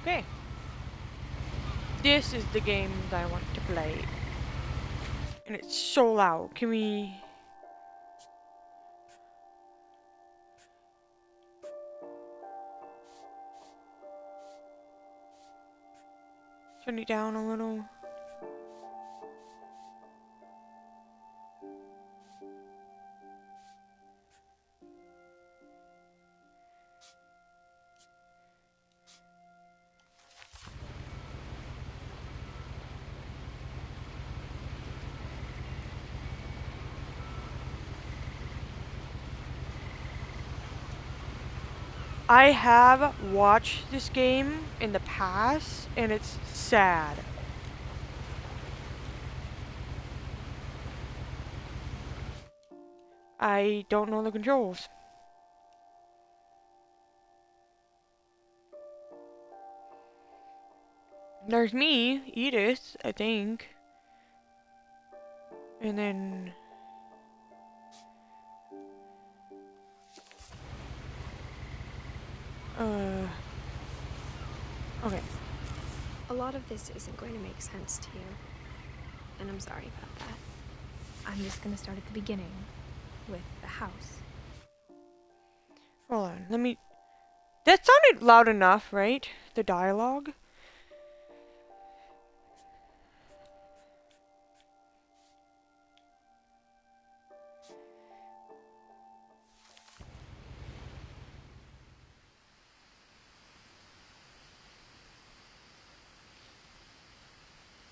Okay. This is the game that I want to play. And it's so loud. Can we... turn it down a little? I have watched this game in the past, and it's sad. I don't know the controls. There's me, Edith, I think. And then... okay. A lot of this isn't going to make sense to you, and I'm sorry about that. I'm just gonna start at the beginning, with the house. Hold on, let me... that sounded loud enough, right? The dialogue?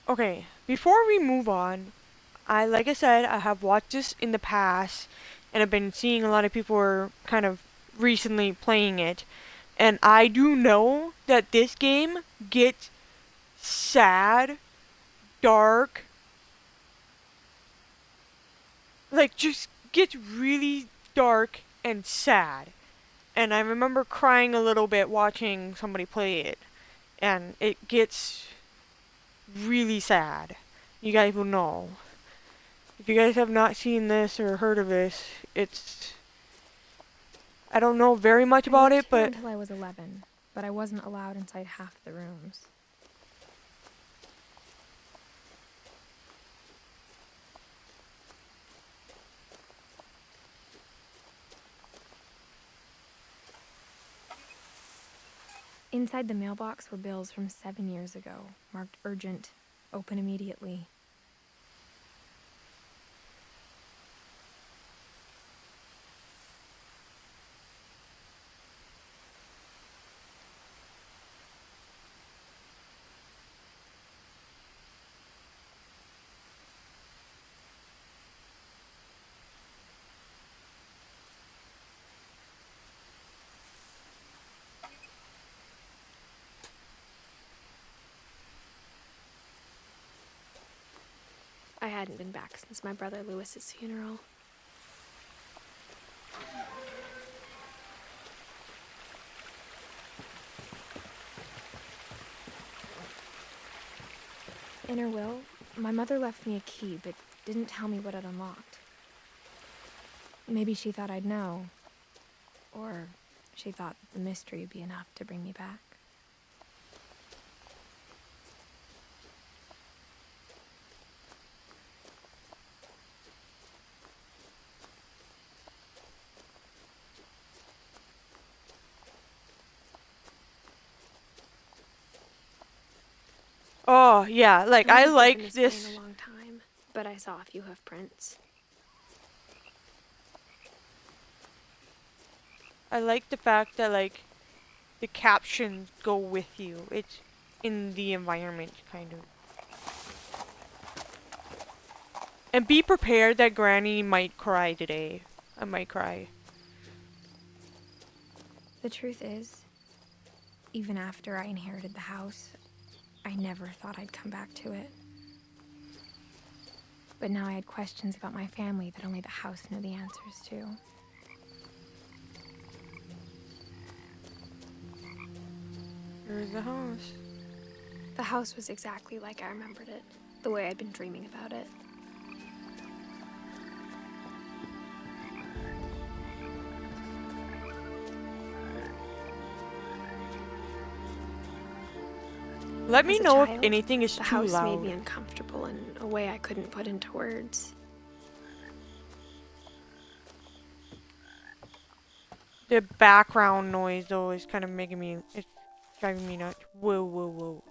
Okay, before we move on, like I said, I have watched this in the past, and I've been seeing a lot of people are kind of recently playing it, and I do know that this game gets sad, dark, like just gets really dark and sad. And I remember crying a little bit watching somebody play it, and it gets really sad. You guys will know. If you guys have not seen this or heard of this, it's... I don't know very much about it, but... until I was 11, but I wasn't allowed inside half the rooms. Inside the mailbox were bills from 7 years ago, marked urgent, open immediately. I hadn't been back since my brother Lewis's funeral. In her will, my mother left me a key, but didn't tell me what it unlocked. Maybe she thought I'd know. Or she thought that the mystery would be enough to bring me back. Oh, yeah, like, I like this this... in a long time, but I saw a few hoof prints. I like the fact that, like, the captions go with you. It's in the environment, kind of. And be prepared that Granny might cry today. I might cry. The truth is, even after I inherited the house, I never thought I'd come back to it. But now I had questions about my family that only the house knew the answers to. Here's the house. The house was exactly like I remembered it, the way I'd been dreaming about it. Let me As a know if child, anything is the too house made me loud. uncomfortable in a way I couldn't put into words. The background noise though is kind of making me, it's driving me nuts. Whoa, whoa, whoa.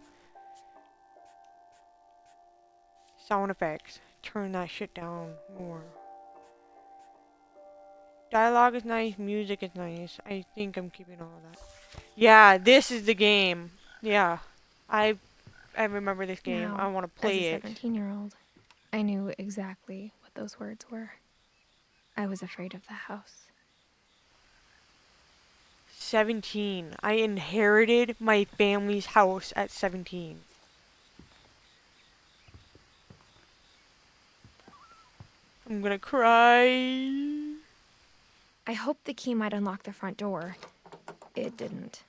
Sound effects. Turn that shit down more. Dialogue is nice, music is nice. I think I'm keeping all of that. Yeah, this is the game. Yeah. I I remember this game. I Now, want to as a play it. 17-year-old, I knew exactly what those words were. I was afraid of the house. 17. I inherited my family's house at 17. I'm gonna cry. I hoped the key might unlock the front door. It didn't.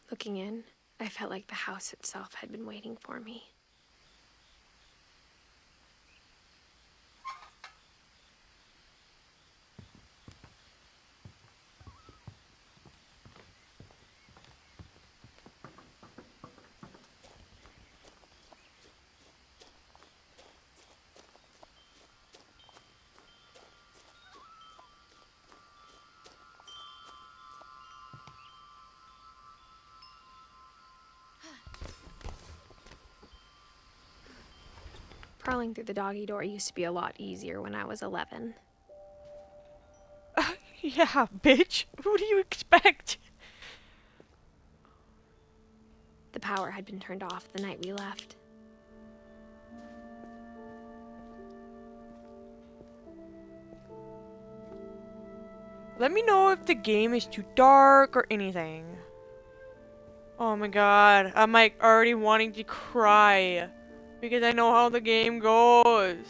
Looking in, I felt like the house itself had been waiting for me. Crawling through the doggy door used to be a lot easier when I was 11. Yeah, bitch. Who do you expect? The power had been turned off the night we left. Let me know if the game is too dark or anything. Oh my god. I'm like already wanting to cry. Because I know how the game goes.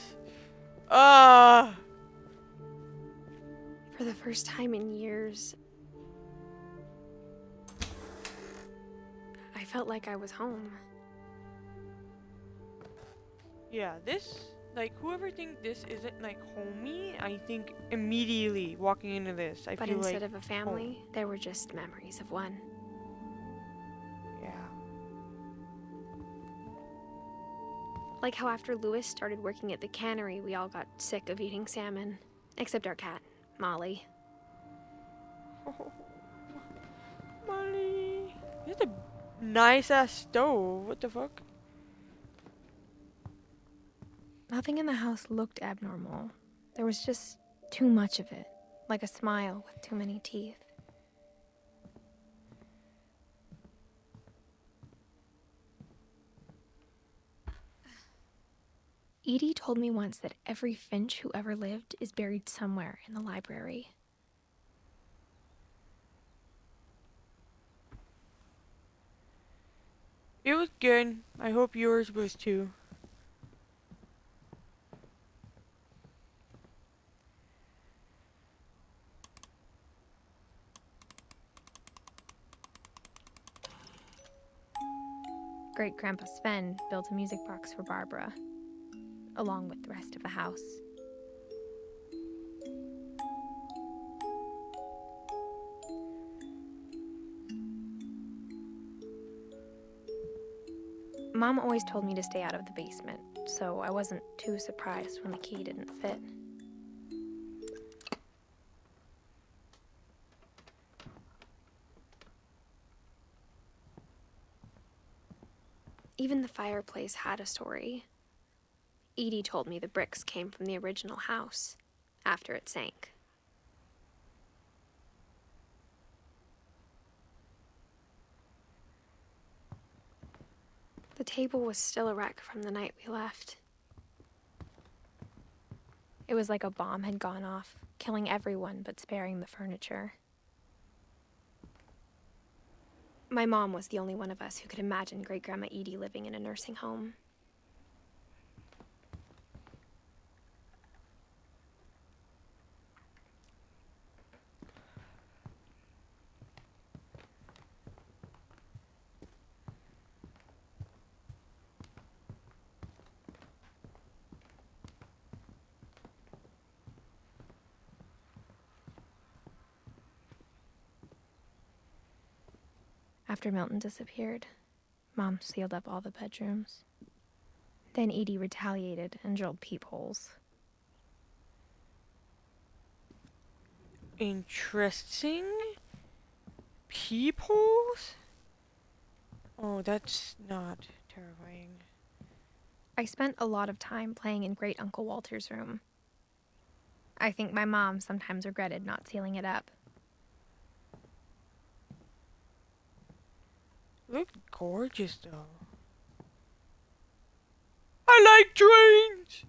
Ah. For the first time in years, I felt like I was home. Yeah, this, like, whoever thinks this isn't, like, homey, I think immediately walking into this, I But feel instead like of a family, home. there were just memories of one. Yeah. Like how after Lewis started working at the cannery, we all got sick of eating salmon. Except our cat, Molly. Oh, Molly. This is a nice-ass stove. What the fuck? Nothing in the house looked abnormal. There was just too much of it, like a smile with too many teeth. Edie told me once that every Finch who ever lived is buried somewhere in the library. It was good. I hope yours was too. Great-Grandpa Sven built a music box for Barbara, along with the rest of the house. Mom always told me to stay out of the basement, so I wasn't too surprised when the key didn't fit. Even the fireplace had a story. Edie told me the bricks came from the original house, after it sank. The table was still a wreck from the night we left. It was like a bomb had gone off, killing everyone but sparing the furniture. My mom was the only one of us who could imagine Great-Grandma Edie living in a nursing home. After Milton disappeared, Mom sealed up all the bedrooms. Then Edie retaliated and drilled peepholes. Interesting. Peepholes? Oh, that's not terrifying. I spent a lot of time playing in Great Uncle Walter's room. I think my mom sometimes regretted not sealing it up. Looked gorgeous though. I like trains!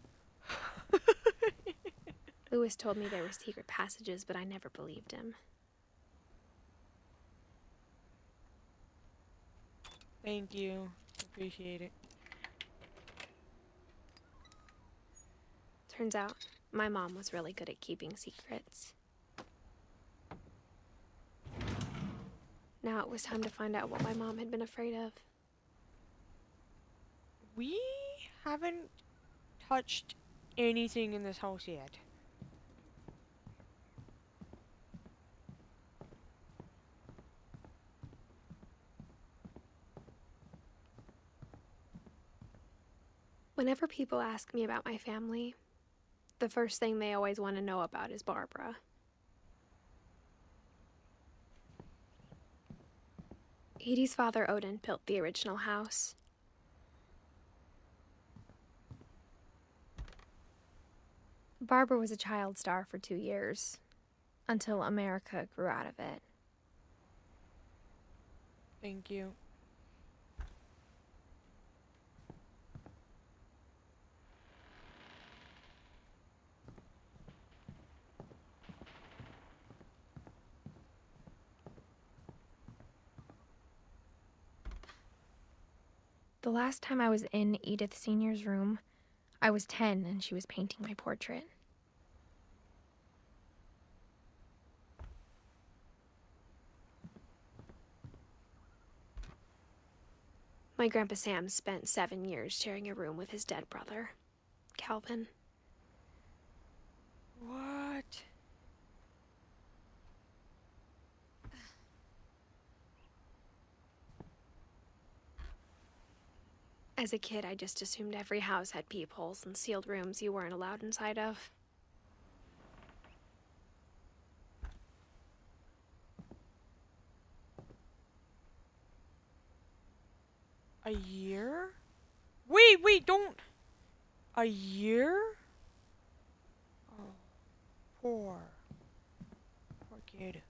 Lewis told me there were secret passages, but I never believed him. Thank you. Appreciate it. Turns out, my mom was really good at keeping secrets. Now it was time to find out what my mom had been afraid of. We haven't touched anything in this house yet. Whenever people ask me about my family, the first thing they always want to know about is Barbara. Edie's father, Odin, built the original house. Barbara was a child star for 2 years, until America grew out of it. Thank you. The last time I was in Edith Sr.'s room, I was 10 and she was painting my portrait. My Grandpa Sam spent 7 years sharing a room with his dead brother, Calvin. What? As a kid, I just assumed every house had peepholes and sealed rooms you weren't allowed inside of. A year? Wait, don't. A year? Oh, poor kid.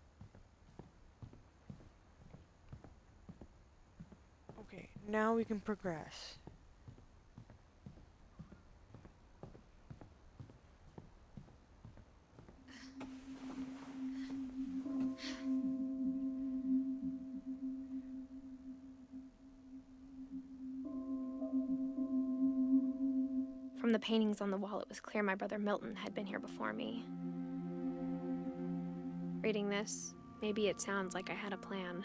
Okay, now we can progress. From the paintings on the wall, it was clear my brother Milton had been here before me. Reading this, maybe it sounds like I had a plan.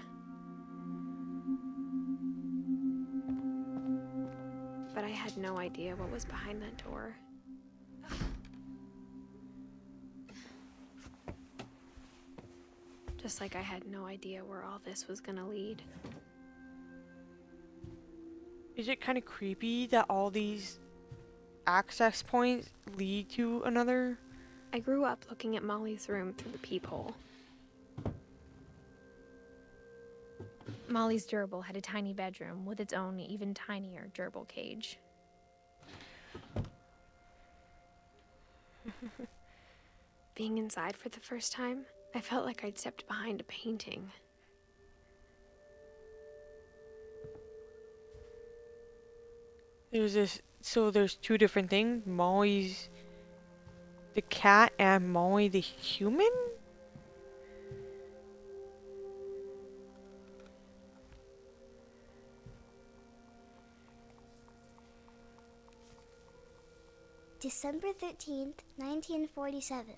But I had no idea what was behind that door. Just like I had no idea where all this was gonna lead. Is it kind of creepy that all these access points lead to another? I grew up looking at Molly's room through the peephole. Molly's gerbil had a tiny bedroom with its own even tinier gerbil cage. Being inside for the first time, I felt like I'd stepped behind a painting. There's two different things. Molly's the cat and Molly the human? December 13th, 1947.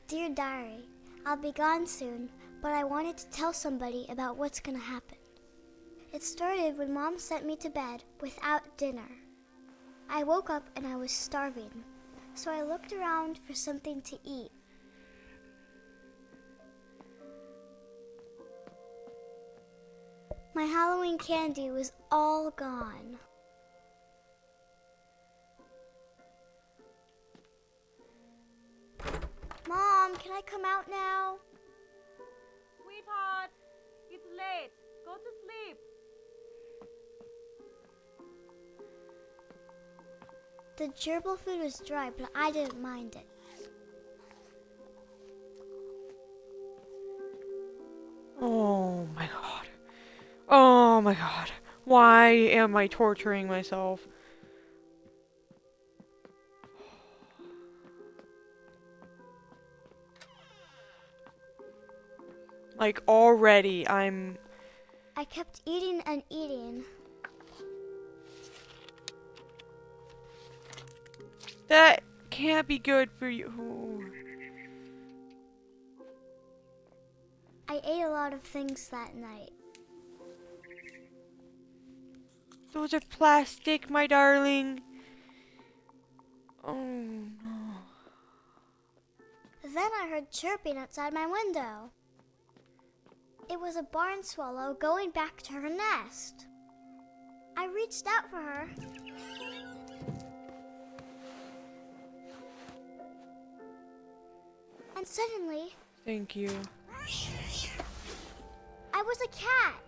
Dear Diary, I'll be gone soon, but I wanted to tell somebody about what's gonna happen. It started when Mom sent me to bed without dinner. I woke up and I was starving, so I looked around for something to eat. My Halloween candy was all gone. Mom, can I come out now? Sweetheart, it's late. Go to sleep. The gerbil food was dry, but I didn't mind it. Oh my god. Oh my god. Why am I torturing myself? Like, already, I kept eating and eating. That can't be good for you. I ate a lot of things that night. Those are plastic, my darling. Oh no. Then I heard chirping outside my window. It was a barn swallow going back to her nest. I reached out for her. And suddenly, Thank you. I was a cat.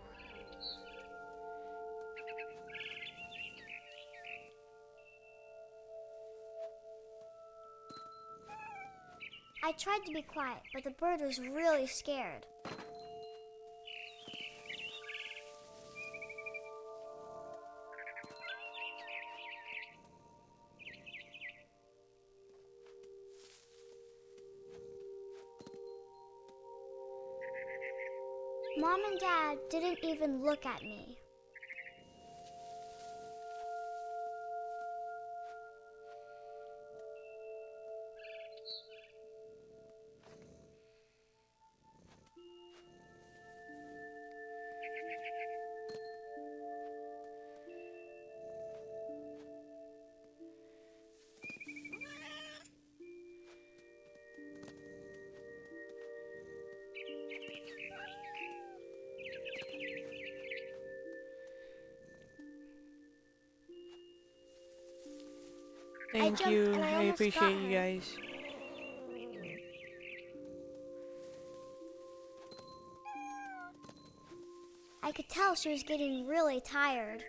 I tried to be quiet, but the bird was really scared. Mom and Dad didn't even look at me. Thank jumped you. and I I almost appreciate got you her. guys. I could tell she was getting really tired.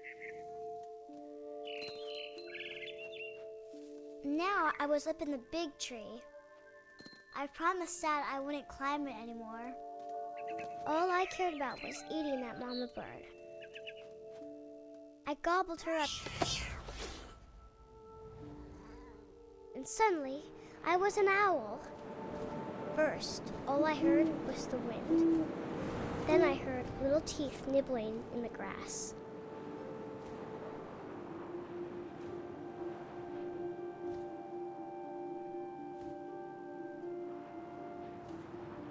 Now I was up in the big tree. I promised Dad I wouldn't climb it anymore. All I cared about was eating that mama bird. I gobbled her up. And suddenly, I was an owl. First, all I heard was the wind. Then I heard little teeth nibbling in the grass.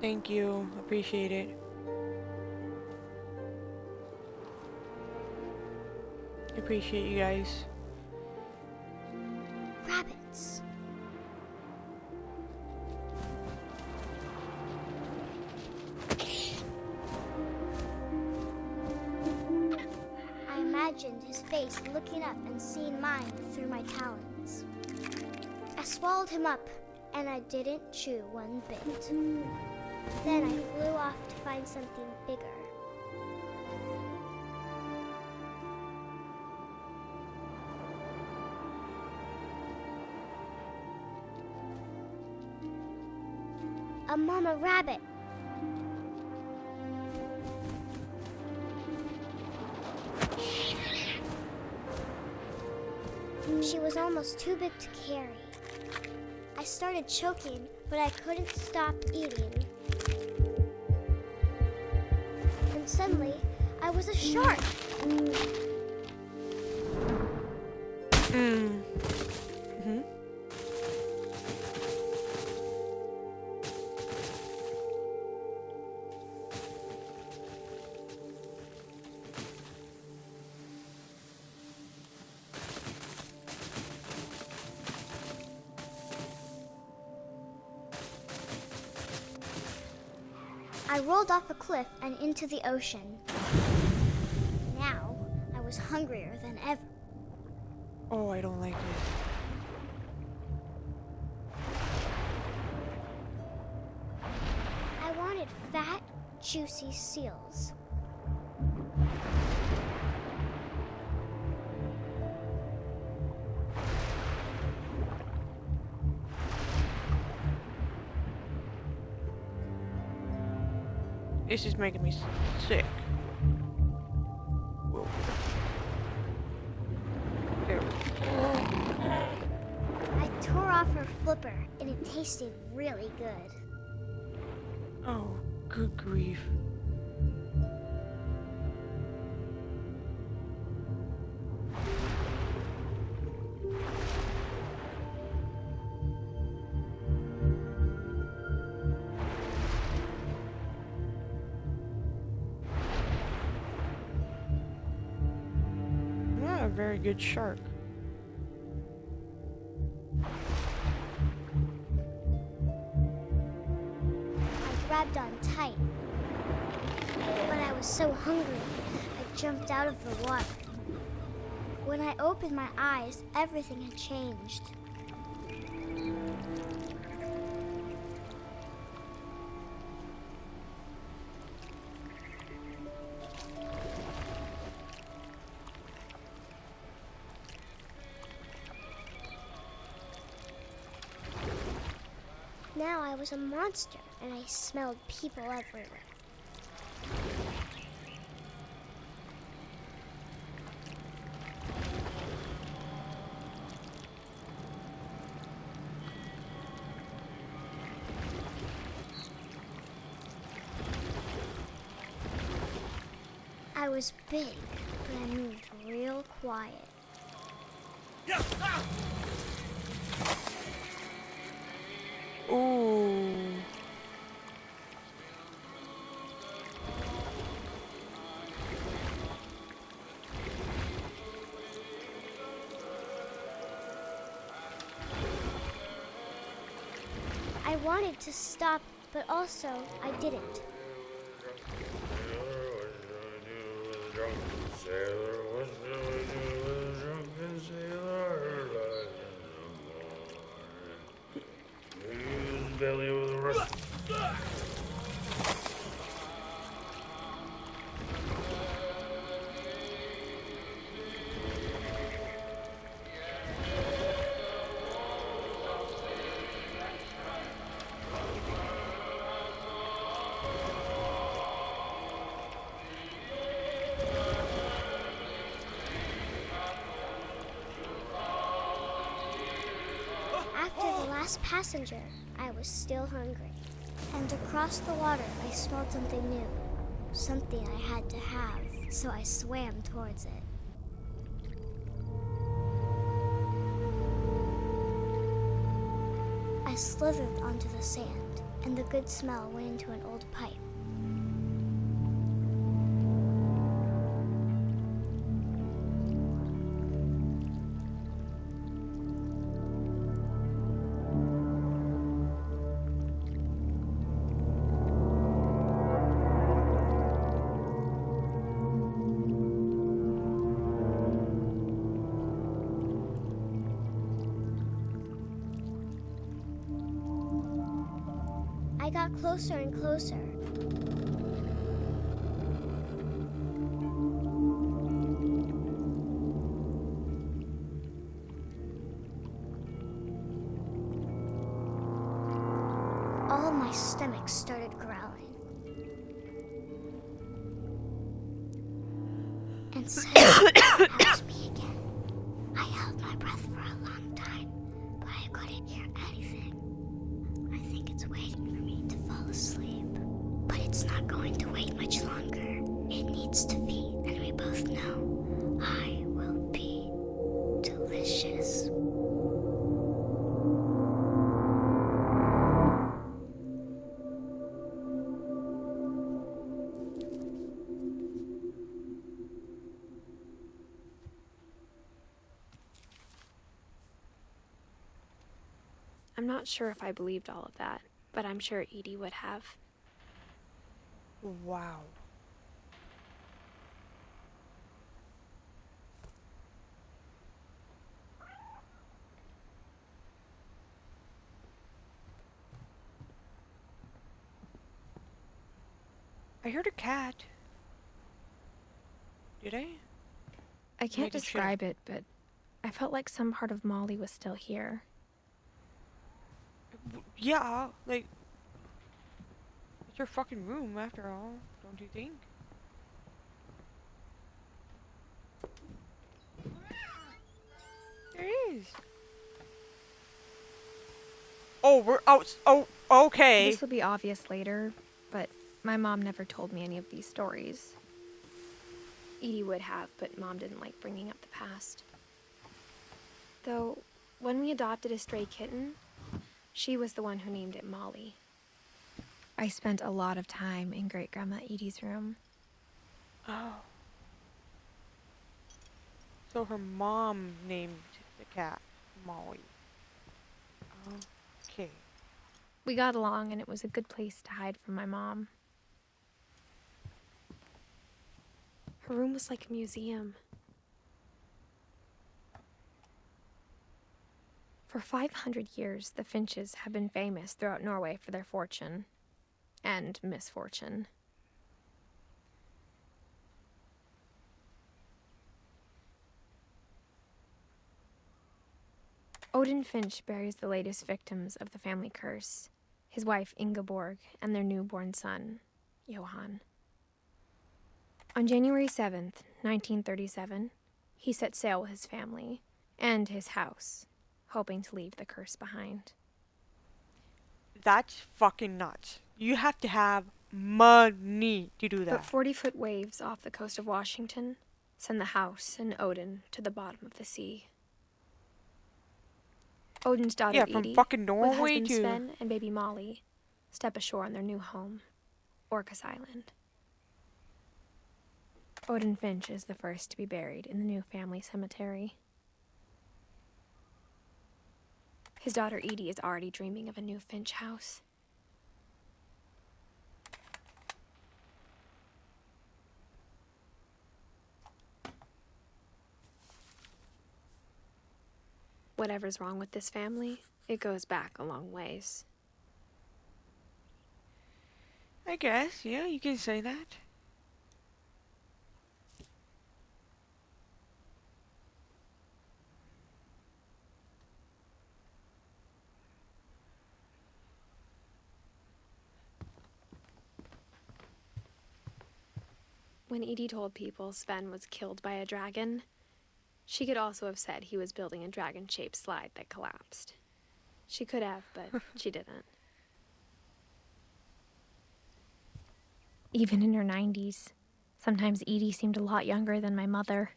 Thank you. Appreciate it. Appreciate you guys. Rabbits. I imagined his face looking up and seeing mine through my talons. I swallowed him up, and I didn't chew one bit. Then I flew off to find something bigger. A mama rabbit. She was almost too big to carry. I started choking, but I couldn't stop eating. And suddenly, I was a shark. I rolled off a cliff and into the ocean. now, I was hungrier than ever. Oh, I don't like it. I wanted fat, juicy seals. This is making me sick. Whoa. There we go. I tore off her flipper, and it tasted really good. Oh, good grief. Not a very good shark. I grabbed on tight. But I was so hungry, I jumped out of the water. When I opened my eyes, everything had changed. Now I was a monster, and I smelled people everywhere. I was big, but I moved real quiet. Ooh. I wanted to stop, but also I didn't. After the last passenger, I was still hungry. And across the water, I smelled something new. Something I had to have, so I swam towards it. I slithered onto the sand, and the good smell went into an old pipe. I got closer and closer. All my stomach started growling. And suddenly, that was me again. I held my breath for a long time, but I couldn't hear anything. I think it's waiting for me to fall asleep. But it's not going to wait much longer. It needs to feed, and we both know I will be delicious. I'm not sure if I believed all of that, but I'm sure Edie would have. Wow. I heard a cat. Did I? I can't Making sure. describe it, but I felt like some part of Molly was still here. Yeah, like, it's your fucking room after all, don't you think? There is. Oh, we're out. Oh, okay. This will be obvious later, but my mom never told me any of these stories. Edie would have, but Mom didn't like bringing up the past. Though, when we adopted a stray kitten, she was the one who named it Molly. I spent a lot of time in Great-Grandma Edie's room. Oh. So her mom named the cat Molly. Okay. We got along, and it was a good place to hide from my mom. Her room was like a museum. For 500 years, the Finches have been famous throughout Norway for their fortune and misfortune. Odin Finch buries the latest victims of the family curse, his wife Ingeborg and their newborn son, Johan. On January 7th, 1937, he set sail with his family and his house, hoping to leave the curse behind. That's fucking nuts. You have to have money to do But that. 40-foot waves off the coast of Washington send the house and Odin to the bottom of the sea. Odin's daughter Yeah, from Edie, fucking with Norway husband to... Sven and baby Molly, step ashore on their new home, Orcas Island. Odin Finch is the first to be buried in the new family cemetery. His daughter Edie is already dreaming of a new Finch house. Whatever's wrong with this family, it goes back a long ways. I guess, yeah, you can say that. When Edie told people Sven was killed by a dragon, she could also have said he was building a dragon-shaped slide that collapsed. She could have, but she didn't. Even in her 90s, sometimes Edie seemed a lot younger than my mother.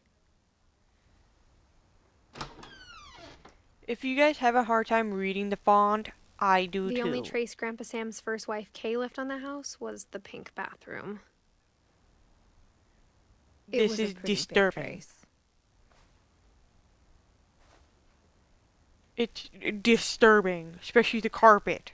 If you guys have a hard time reading the font, I do too. The only trace Grandpa Sam's first wife Kay left on the house was the pink bathroom. This is disturbing. It's disturbing, especially the carpet.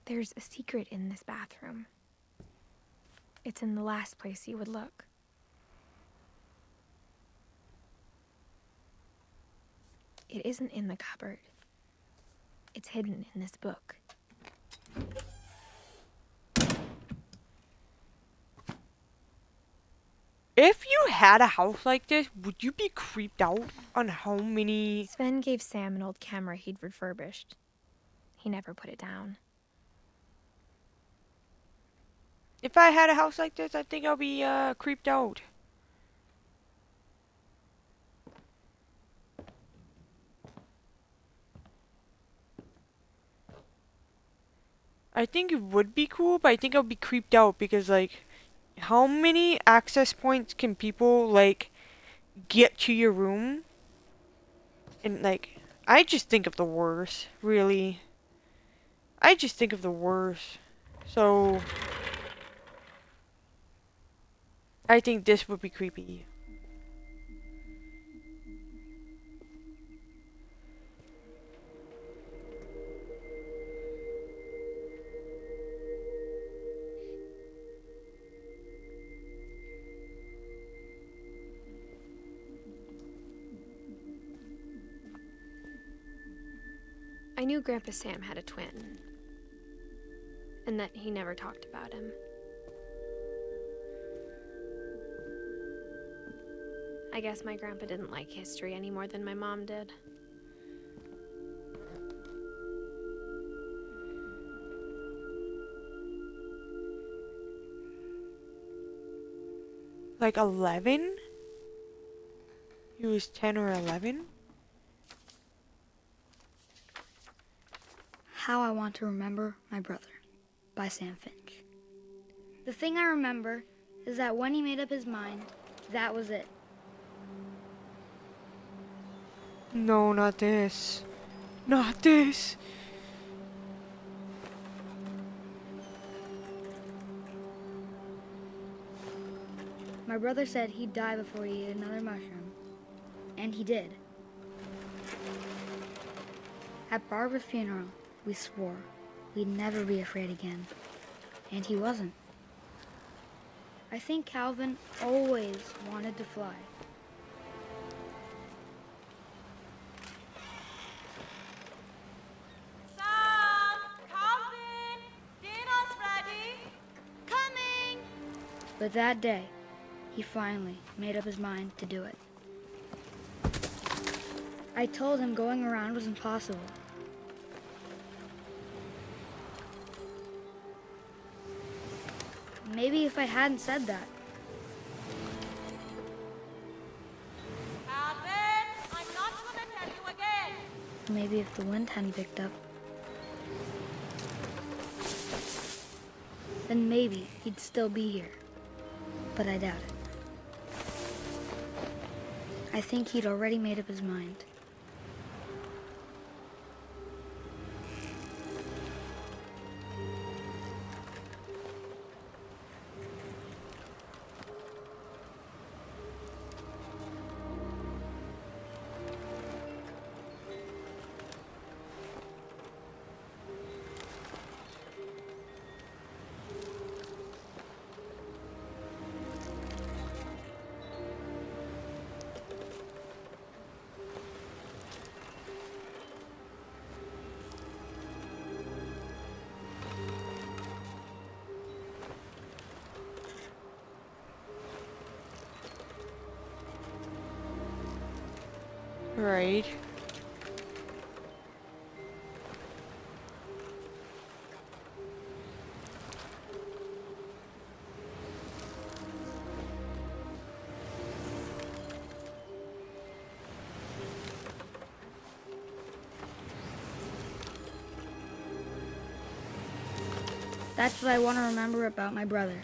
There's a secret in this bathroom. It's in the last place you would look. It isn't in the cupboard. It's hidden in this book. If you had a house like this, would you be creeped out on how many... Sven gave Sam an old camera he'd refurbished. He never put it down. If I had a house like this, I think I'll be creeped out. I think it would be cool, but I think I'll be creeped out because, like, how many access points can people, like, get to your room? And, like, I just think of the worst, really. I just think of the worst. So, I think this would be creepy. knew Grandpa Sam had a twin, and that he never talked about him. I guess my grandpa didn't like history any more than my mom did. Like 11? He was 10 or 11? How I Want to Remember My Brother by Sam Finch. The thing I remember is that when he made up his mind, that was it. No, not this. Not this. My brother said he'd die before he ate another mushroom, and he did. At Barbara's funeral, we swore we'd never be afraid again, and he wasn't. I think Calvin always wanted to fly. Sam! Calvin! Dinner's ready! Coming! But that day, he finally made up his mind to do it. I told him going around was impossible. Maybe if I hadn't said that. Calvin! I'm not gonna tell you again! Maybe if the wind hadn't picked up. Then maybe he'd still be here. But I doubt it. I think he'd already made up his mind. Right. That's what I want to remember about my brother.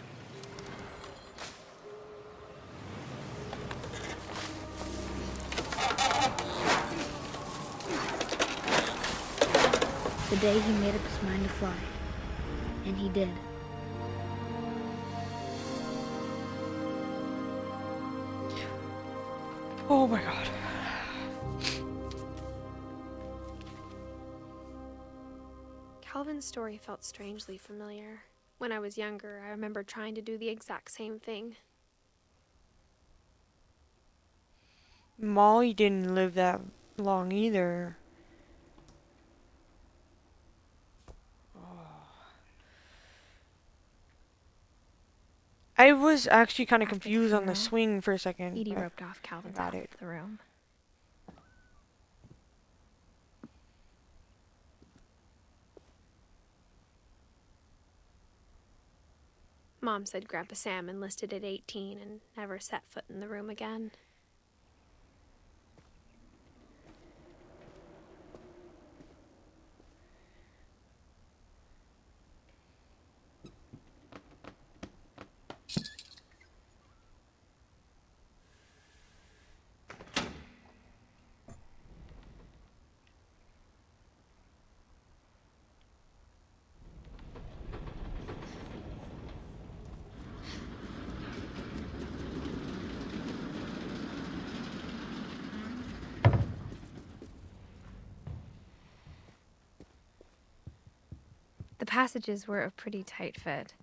The day he made up his mind to fly. And he did. Oh my god. Calvin's story felt strangely familiar. When I was younger, I remember trying to do the exact same thing. Molly didn't live that long either. I was actually kind of After the confused on the funeral, swing for a second. Edie but roped off Calvin's got half it. of the room. Mom said Grandpa Sam enlisted at 18 and never set foot in the room again. The passages were a pretty tight fit.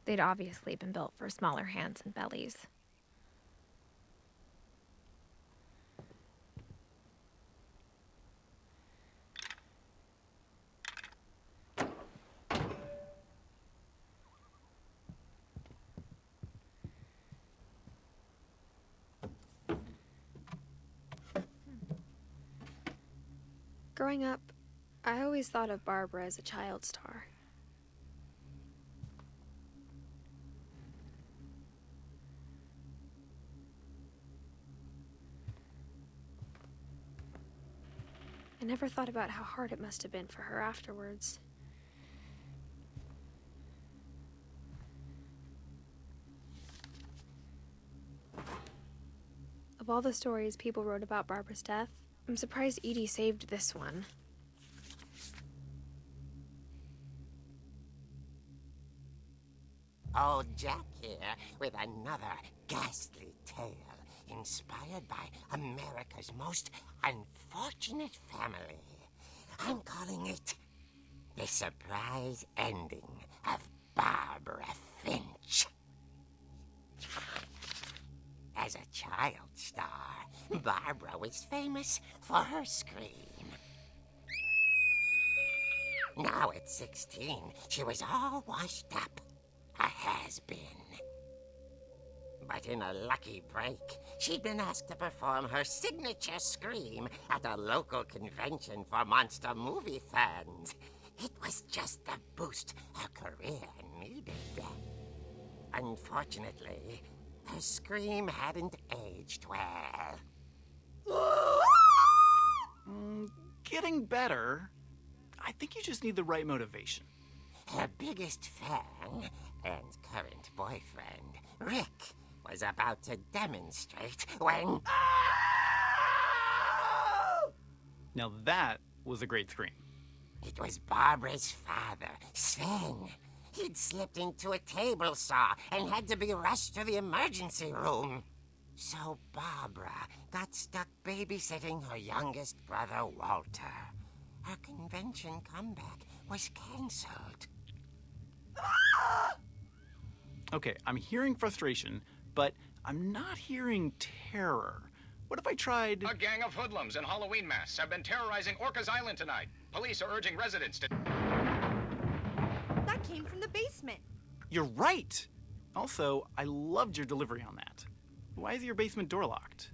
They'd obviously been built for smaller hands and bellies. Growing up, I always thought of Barbara as a child star. I never thought about how hard it must have been for her afterwards. Of all the stories people wrote about Barbara's death, I'm surprised Edie saved this one. Old Jack here with another ghastly tale inspired by America's most unfortunate family. I'm calling it The Surprise Ending of Barbara Finch. As a child star, Barbara was famous for her scream. Now at 16, she was all washed up. A has-been. But in a lucky break, she'd been asked to perform her signature scream at a local convention for monster movie fans. It was just the boost her career needed. Unfortunately, her scream hadn't aged well. Getting better. I think you just need the right motivation. Her biggest fan and current boyfriend, Rick, was about to demonstrate when... Now that was a great scream. It was Barbara's father, Sven. He'd slipped into a table saw and had to be rushed to the emergency room. So Barbara got stuck babysitting her youngest brother, Walter. Her convention comeback was cancelled. Okay, I'm hearing frustration, but I'm not hearing terror. What if I tried... A gang of hoodlums in Halloween masks have been terrorizing Orcas Island tonight. Police are urging residents to... That came from the basement. You're right! Also, I loved your delivery on that. Why is your basement door locked?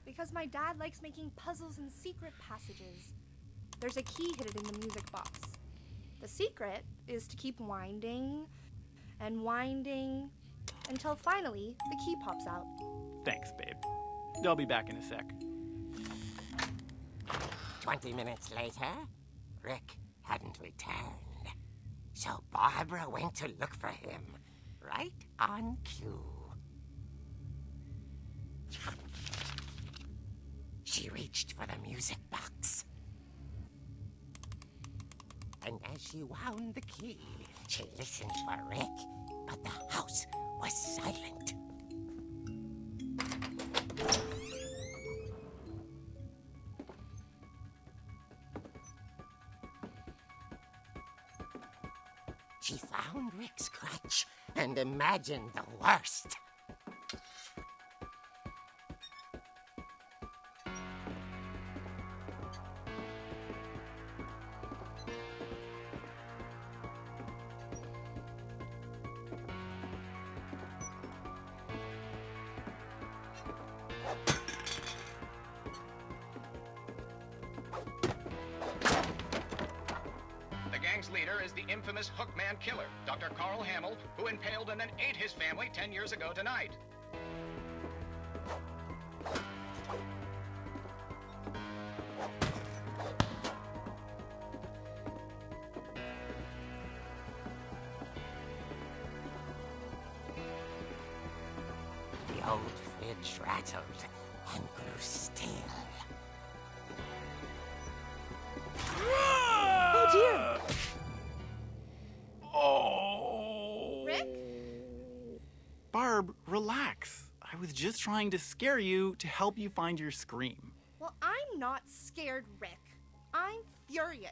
Because my dad likes making puzzles and secret passages. There's a key hidden in the music box. The secret is to keep winding and winding until finally the key pops out. Thanks, babe. I'll be back in a sec. 20 minutes later, Rick hadn't returned. So Barbara went to look for him, right on cue. She reached for the music box. And as she wound the key, she listened for Rick, but the house was silent. She found Rick's crutch and imagined the worst. The gang's leader is the infamous Hookman Killer, Dr. Carl Hamill, who impaled and then ate his family 10 years ago tonight. The old fridge rattled and grew still. Oh dear! Oh! Rick? Barb, relax. I was just trying to scare you to help you find your scream. Well, I'm not scared, Rick. I'm furious.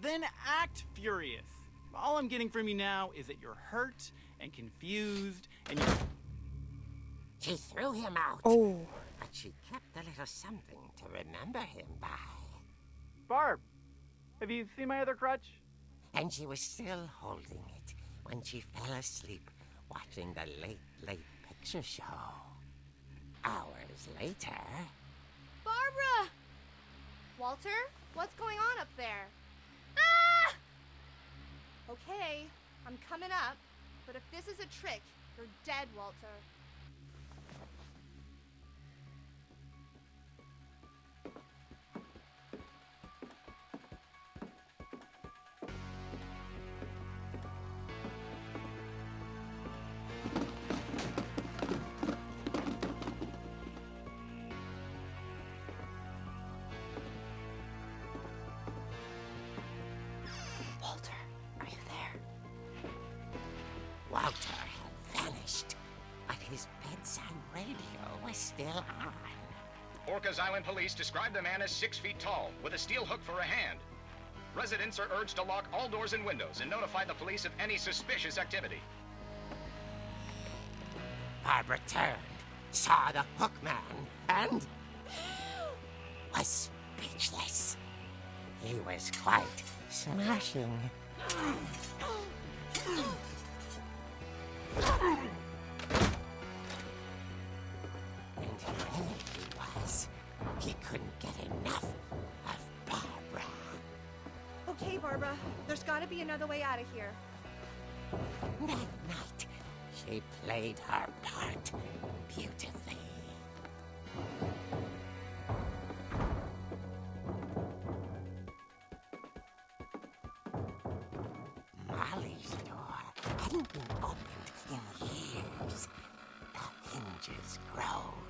Then act furious. All I'm getting from you now is that you're hurt and confused and you're... She threw him out. Oh. But she kept a little something to remember him by. Barb, have you seen my other crutch? And she was still holding it when she fell asleep watching the late picture show. Hours later... Barbara! Walter, What's going on up there? Ah! Okay, I'm coming up. But if this is a trick, you're dead, Walter. Walter, are you there? Walter had vanished, but his bedside radio was still on. Orcas Island police describe the man as 6 feet tall, with a steel hook for a hand. Residents are urged to lock all doors and windows and notify the police of any suspicious activity. Barbara turned, saw the hook man, and was speechless. He was quite smashing. And whoever he was, he couldn't get enough of Barbara. Okay, Barbara, there's gotta be another way out of here. That night, she played her part beautifully. Molly's door hadn't been opened in years. The hinges groaned.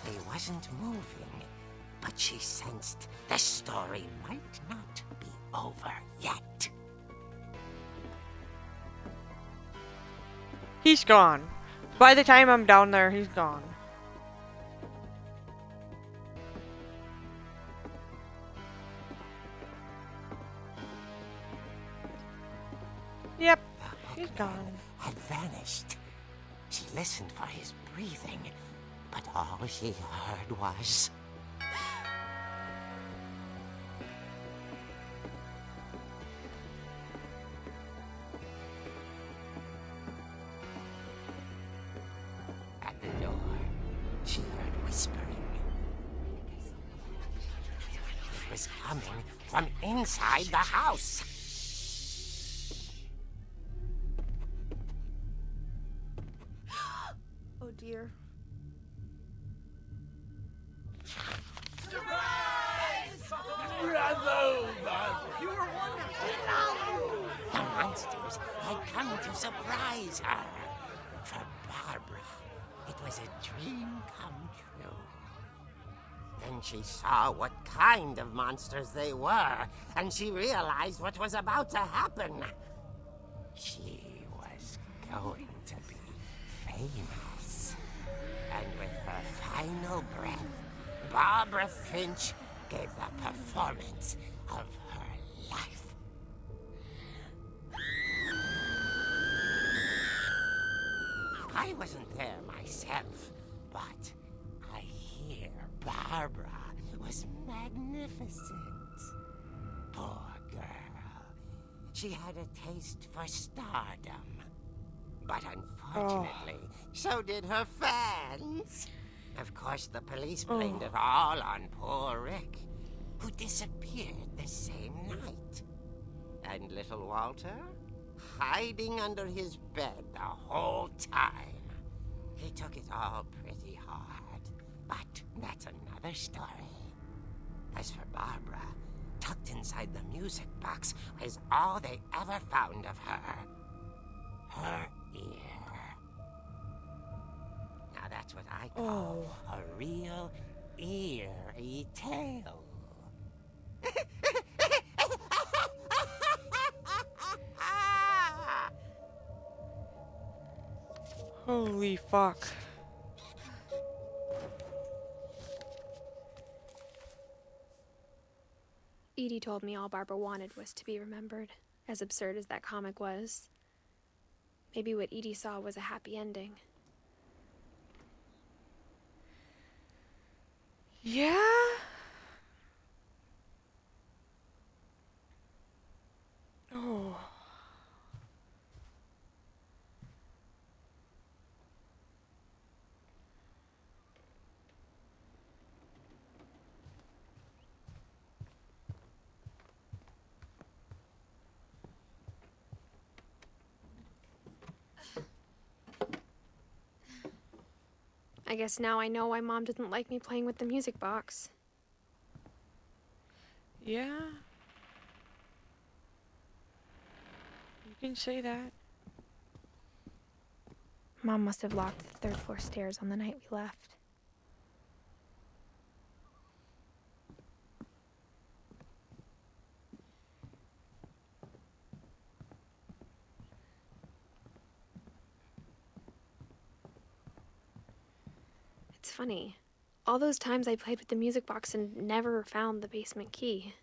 He wasn't moving, but she sensed the story might not be over yet. He's gone. By the time I'm down there, he's gone. Yep, he's gone. Had vanished. She listened for his breathing, but all she heard was... At the door, she heard whispering. It was coming from inside the house. Oh dear. The monsters had come to surprise her. For Barbara, it was a dream come true. Then she saw what kind of monsters they were, and she realized what was about to happen. She was going to be famous. And with her final breath, Barbara Finch gave the performance of her life. I wasn't there myself, but I hear Barbara was magnificent. Poor girl. She had a taste for stardom. But unfortunately, so did her fans. Of course, the police blamed it all on poor Rick, who disappeared the same night. And little Walter? Hiding under his bed the whole time. He took it all pretty hard, but that's another story. As for Barbara, tucked inside the music box was all they ever found of her. Her ear. Now that's what I call a real eerie tale. Holy fuck. Edie told me all Barbara wanted was to be remembered, as absurd as that comic was. Maybe what Edie saw was a happy ending. Yeah? Oh. I guess now I know why Mom didn't like me playing with the music box. Yeah. You can say that. Mom must have locked the third floor stairs on the night we left. It's funny. All those times I played with the music box and never found the basement key.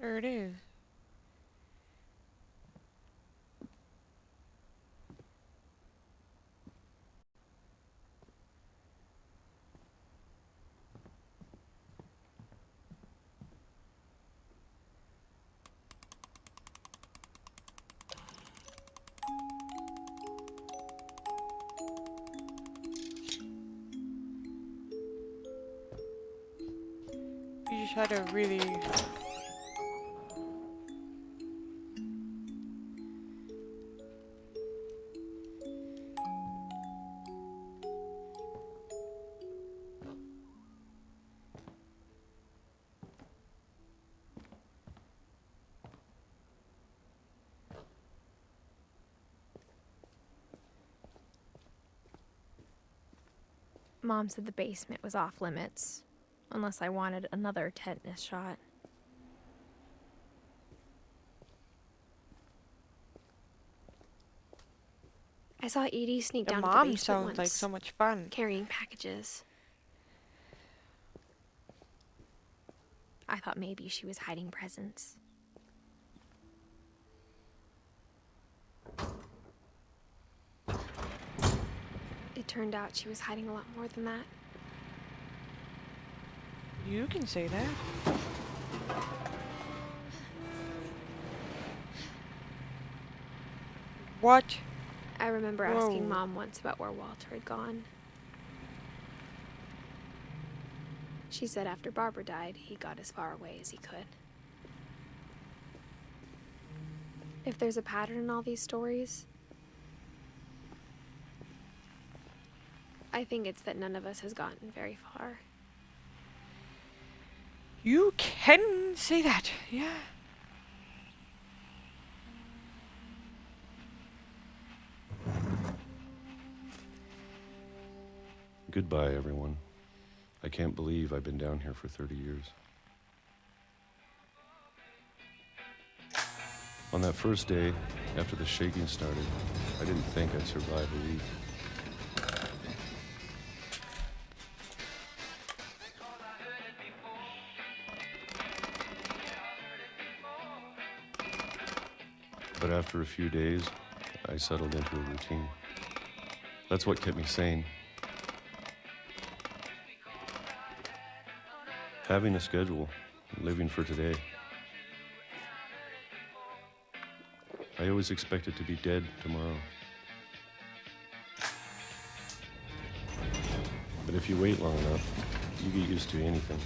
There it is. You just had to really... Mom said the basement was off limits, unless I wanted another tetanus shot. I saw Edie sneak The down to the mom basement sounds once, like so much fun. carrying packages. I thought maybe she was hiding presents. It turned out she was hiding a lot more than that. You can say that. What? I remember Whoa. asking Mom once about where Walter had gone. She said after Barbara died, he got as far away as he could. If there's a pattern in all these stories, I think it's that none of us has gotten very far. You can say that, yeah. Goodbye, everyone. I can't believe I've been down here for 30 years. On that first day, after the shaking started, I didn't think I'd survive a week. But after a few days, I settled into a routine. That's what kept me sane. Having a schedule, living for today. I always expected to be dead tomorrow. But if you wait long enough, you get used to anything.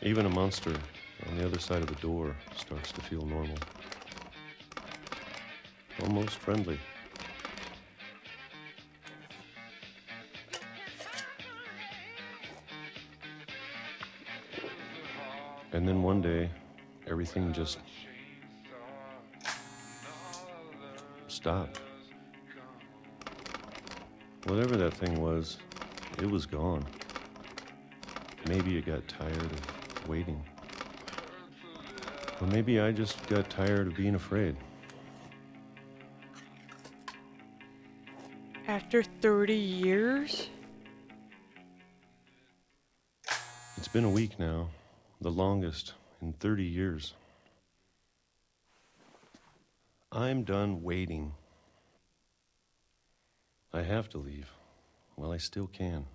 Even a monster on the other side of the door starts to feel normal. Almost friendly. And then one day, everything just stopped. Whatever that thing was, it was gone. Maybe it got tired of waiting. Or maybe I just got tired of being afraid. After 30 years? It's been a week now, the longest in 30 years. I'm done waiting. I have to leave while I still can.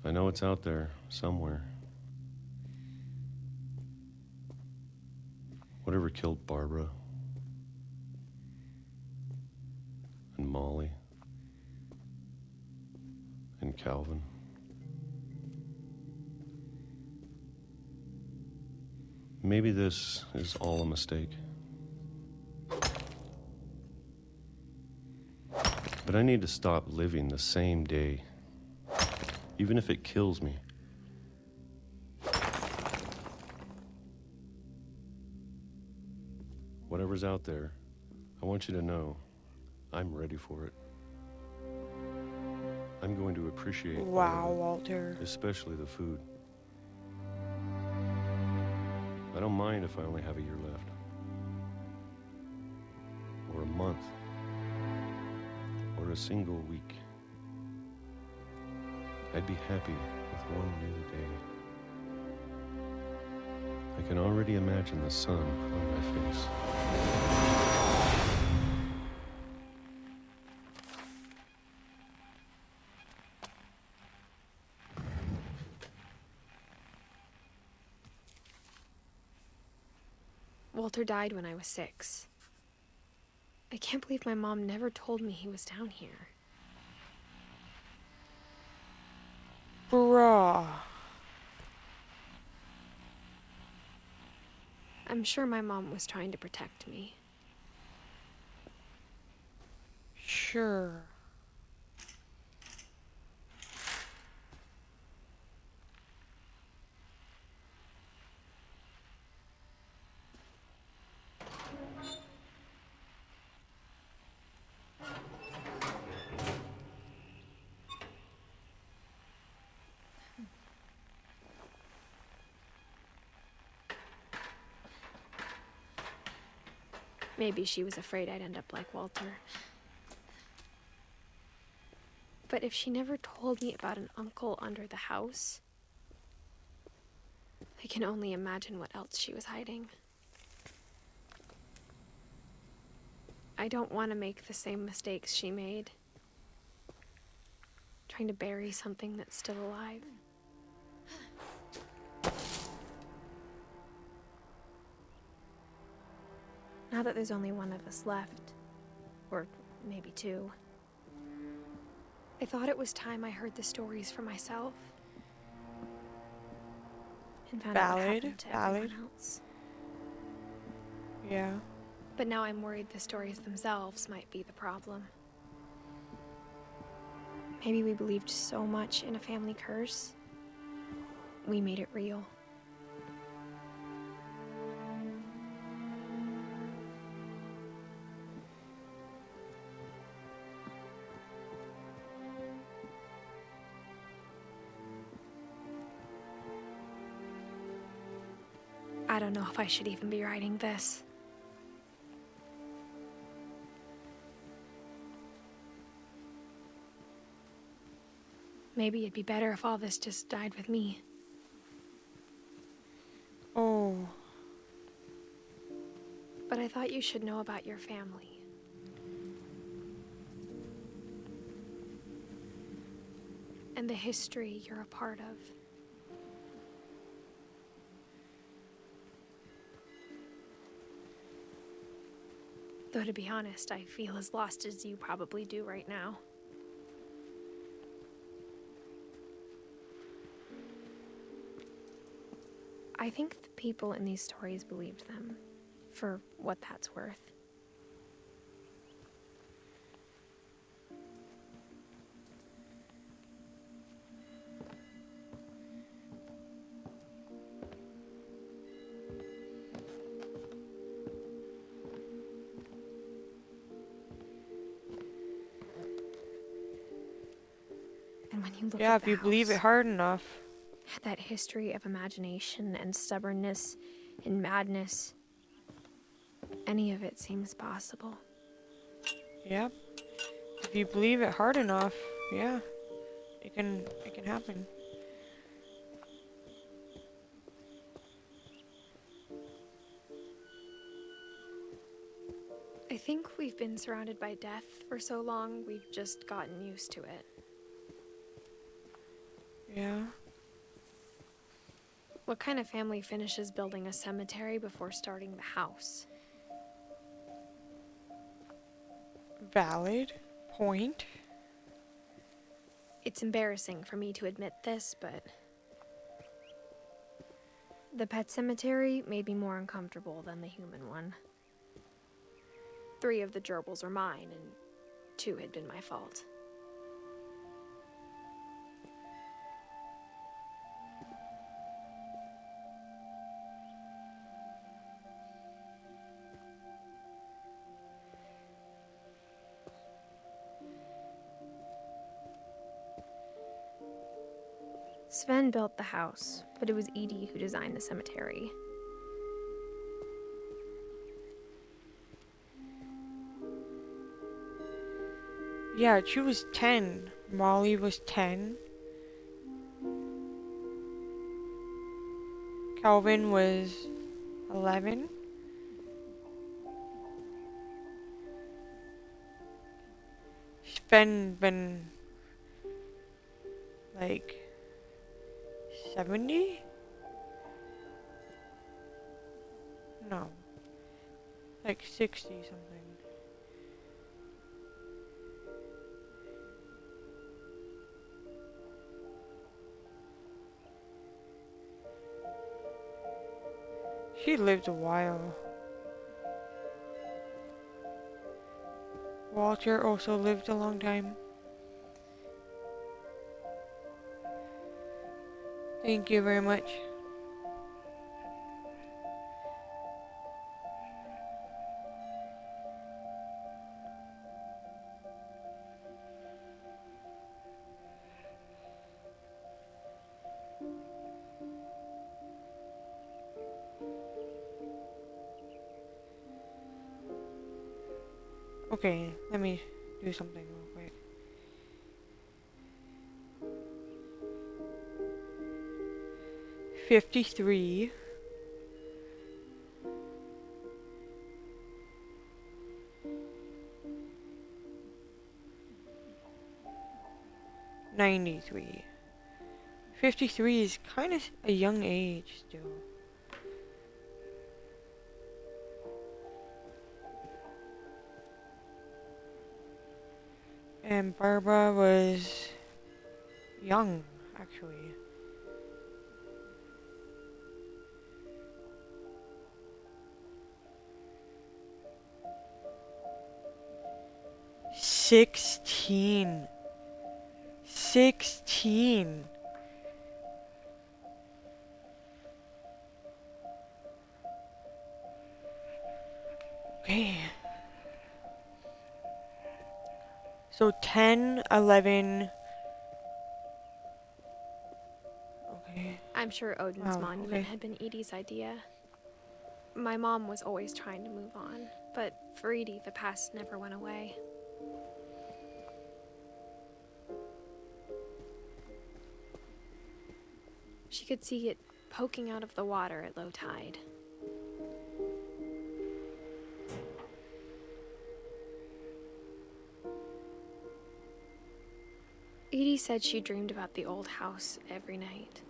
I know it's out there, somewhere. Whatever killed Barbara and Molly and Calvin. Maybe this is all a mistake. But I need to stop living the same day, even if it kills me. Whatever's out there, I want you to know I'm ready for it. I'm going to appreciate all Wow, of it, Walter. especially the food. I don't mind if I only have a year left, or a month, or a single week. I'd be happy with one new day. I can already imagine the sun on my face. Walter died when I was 6. I can't believe my mom never told me he was down here. Bruh. I'm sure my mom was trying to protect me. Sure. Maybe she was afraid I'd end up like Walter. But if she never told me about an uncle under the house, I can only imagine what else she was hiding. I don't want to make the same mistakes she made, trying to bury something that's still alive. Now that there's only one of us left, or maybe 2, I thought it was time I heard the stories for myself and found out what happened to everyone else. Yeah. But now I'm worried the stories themselves might be the problem. Maybe we believed so much in a family curse, we made it real. I don't know if I should even be writing this. Maybe it'd be better if all this just died with me. Oh. But I thought you should know about your family. And the history you're a part of. Though to be honest, I feel as lost as you probably do right now. I think the people in these stories believed them, for what that's worth. And when you look Yeah, at if you believe it hard enough. that history of imagination and stubbornness and madness, any of it seems possible. Yep. If you believe it hard enough, yeah. It can happen. I think we've been surrounded by death for so long, we've just gotten used to it. Yeah. What kind of family finishes building a cemetery before starting the house? Valid point. It's embarrassing for me to admit this, but the pet cemetery made me more uncomfortable than the human one. 3 of the gerbils were mine, and 2 had been my fault. Sven built the house, but it was Edie who designed the cemetery. Yeah, she was 10. Molly was 10. Calvin was 11. Sven been like 70? No. Like 60 something. She lived a while. Walter also lived a long time. Thank you very much. Okay, let me do something real quick. $53. $93. 53 is kind of a young age still. And Barbara was young, actually. $16. Okay. So 10, 11. Okay. I'm sure Odin's Wow, monument okay. had been Edie's idea. My mom was always trying to move on, but for Edie, the past never went away. She could see it poking out of the water at low tide. Edie said she dreamed about the old house every night.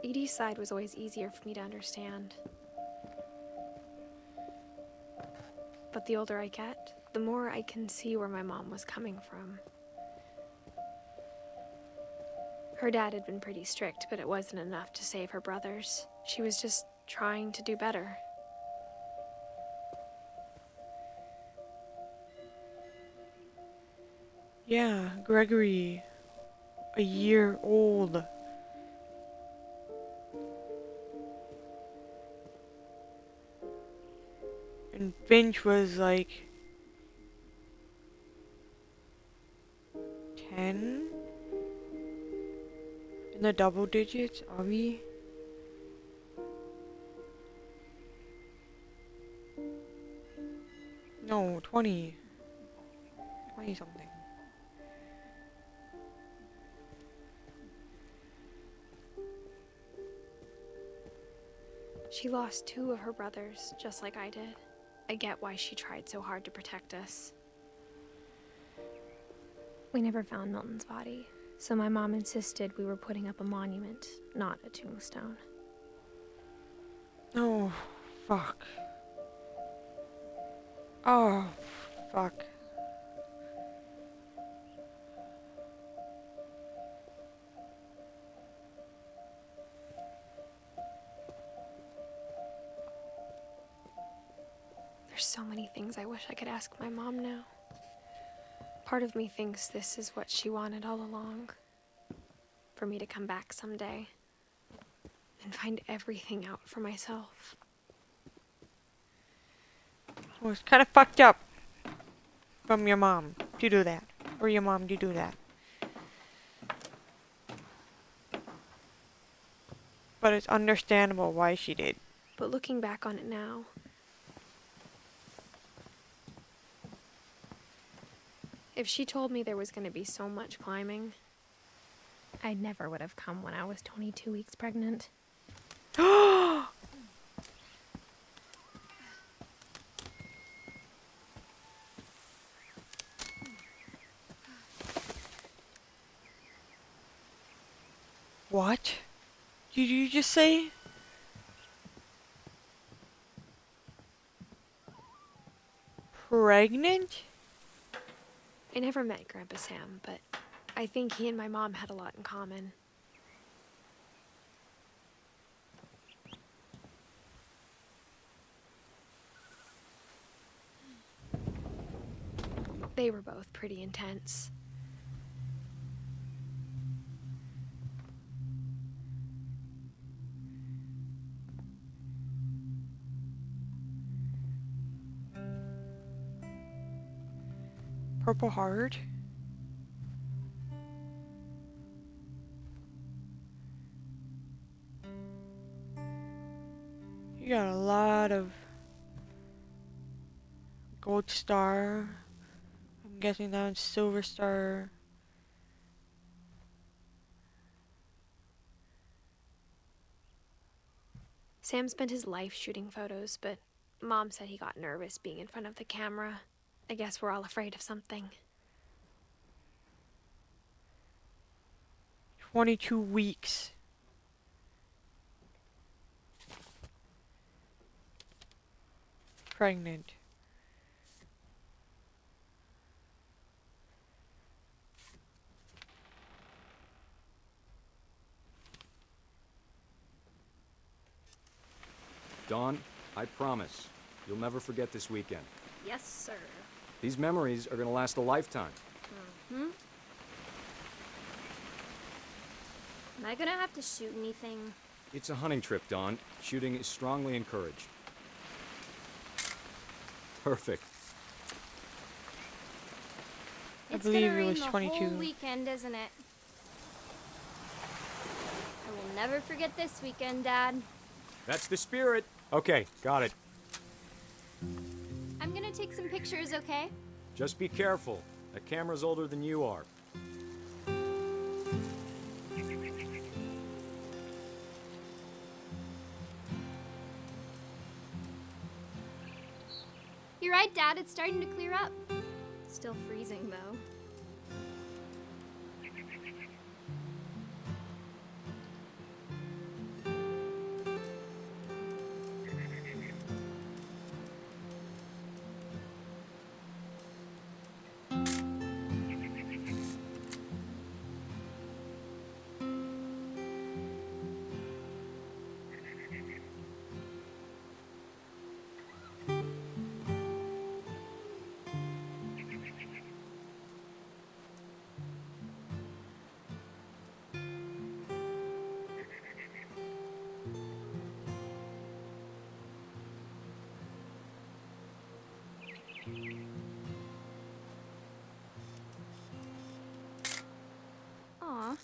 Edie's side was always easier for me to understand. But the older I get, the more I can see where my mom was coming from. Her dad had been pretty strict, but it wasn't enough to save her brothers. She was just trying to do better. Yeah, Gregory. A year old. And Finch was like 10 in the double digits, are we? No, 20. 20 something. She lost 2 of her brothers, just like I did. I get why she tried so hard to protect us. We never found Milton's body, so my mom insisted we were putting up a monument, not a tombstone. Oh, fuck. Oh, fuck. There's so many things I wish I could ask my mom now. Part of me thinks this is what she wanted all along. For me to come back someday and find everything out for myself. Well, it's kind of fucked up from your mom to do that. Or your mom to do that. But it's understandable why she did. But looking back on it now, if she told me there was going to be so much climbing, I never would have come when I was 22 weeks pregnant. What? Did you just say? Pregnant? I never met Grandpa Sam, but I think he and my mom had a lot in common. They were both pretty intense. Purple Heart? You got a lot of Gold Star. I'm guessing that's Silver Star. Sam spent his life shooting photos, but Mom said he got nervous being in front of the camera. I guess we're all afraid of something. 22 weeks. Pregnant. Dawn, I promise, you'll never forget this weekend. Yes, sir. These memories are gonna last a lifetime. Mm-hmm. Am I gonna have to shoot anything? It's a hunting trip, Dawn. Shooting is strongly encouraged. Perfect. It's believe gonna it rain was the 22. whole weekend, isn't it? I will never forget this weekend, Dad. That's the spirit. Okay, got it. I'm gonna take some pictures, okay? Just be careful. That camera's older than you are. You're right, Dad. It's starting to clear up. Still freezing, though. Aw.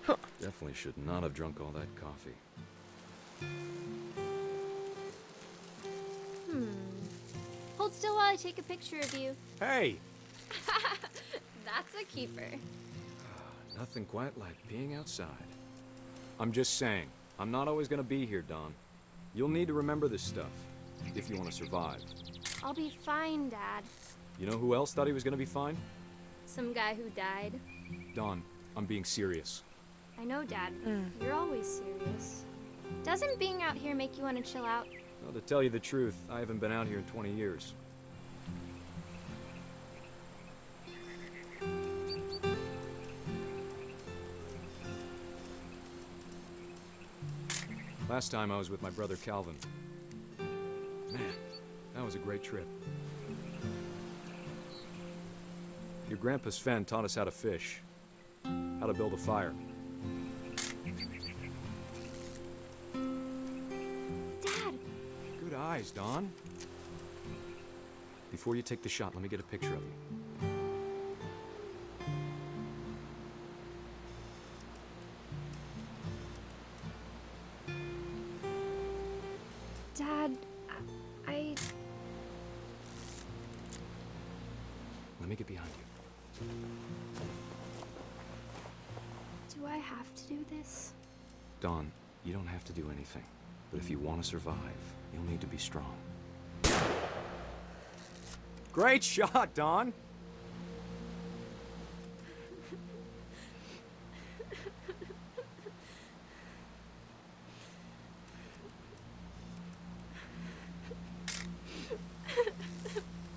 Definitely should not have drunk all that coffee. Hold still while I take a picture of you. Hey! That's a keeper. Nothing quite like being outside. I'm just saying, I'm not always gonna be here, Dawn. You'll need to remember this stuff, if you want to survive. I'll be fine, Dad. You know who else thought he was gonna be fine? Some guy who died. Dawn, I'm being serious. I know, Dad. You're always serious. Doesn't being out here make you want to chill out? Well, to tell you the truth, I haven't been out here in 20 years. Last time I was with my brother Calvin. Man, that was a great trip. Your grandpa Sven taught us how to fish, how to build a fire. Dad! Good eyes, Dawn. Before you take the shot, let me get a picture of you. Dad, I... Let me get behind you. Do I have to do this? Dawn, you don't have to do anything. But if you want to survive, you'll need to be strong. Great shot, Dawn!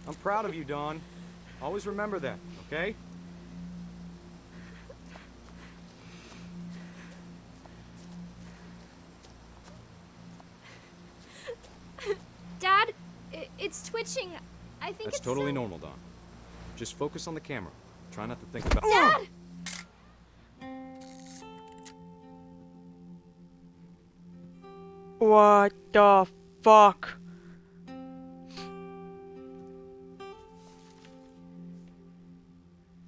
I'm proud of you, Dawn. Always remember that, okay? Dad, it's twitching. I think That's it's totally normal, Dawn. Just focus on the camera. Try not to think about— Dad! What the fuck?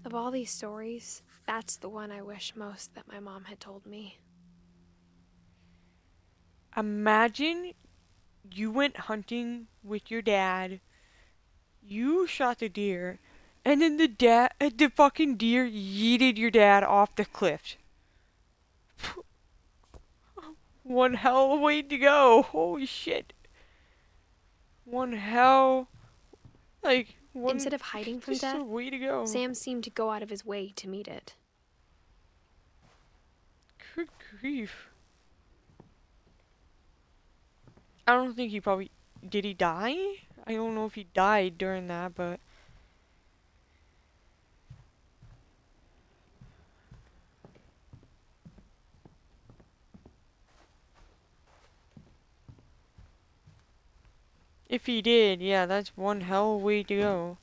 Of all these stories, that's the one I wish most that my mom had told me. Imagine you went hunting with your dad, you shot the deer, and then the fucking deer yeeted your dad off the cliff. One hell of a way to go. Holy shit. One hell, one, Instead of hiding from just a death, way to go. Sam seemed to go out of his way to meet it. Good grief. I don't think he probably... Did he die? I don't know if he died during that, but... If he did, yeah, that's one hell of a way to go.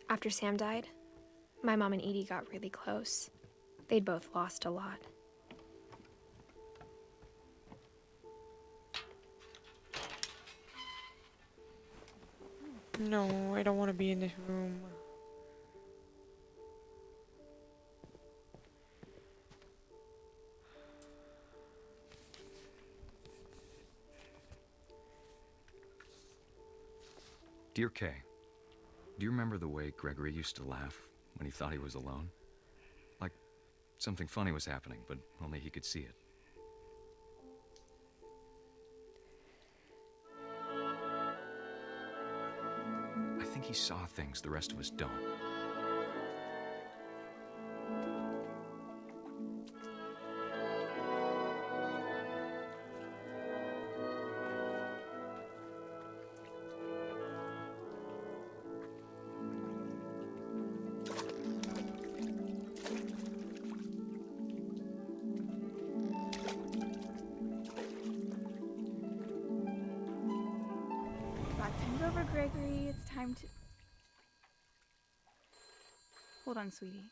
After Sam died, my mom and Edie got really close. They'd both lost a lot. No, I don't want to be in this room. Dear Kay, do you remember the way Gregory used to laugh when he thought he was alone? Like something funny was happening, but only he could see it. I think he saw things the rest of us don't. Time's over, Gregory. It's time to... Hold on, sweetie.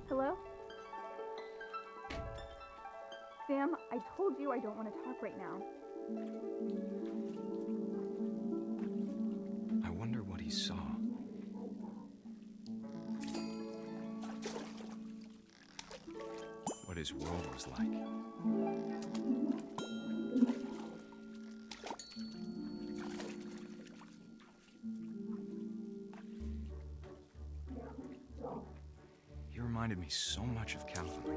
Hello? Sam, I told you I don't want to talk right now. saw. What his world was like. He reminded me so much of Calvin.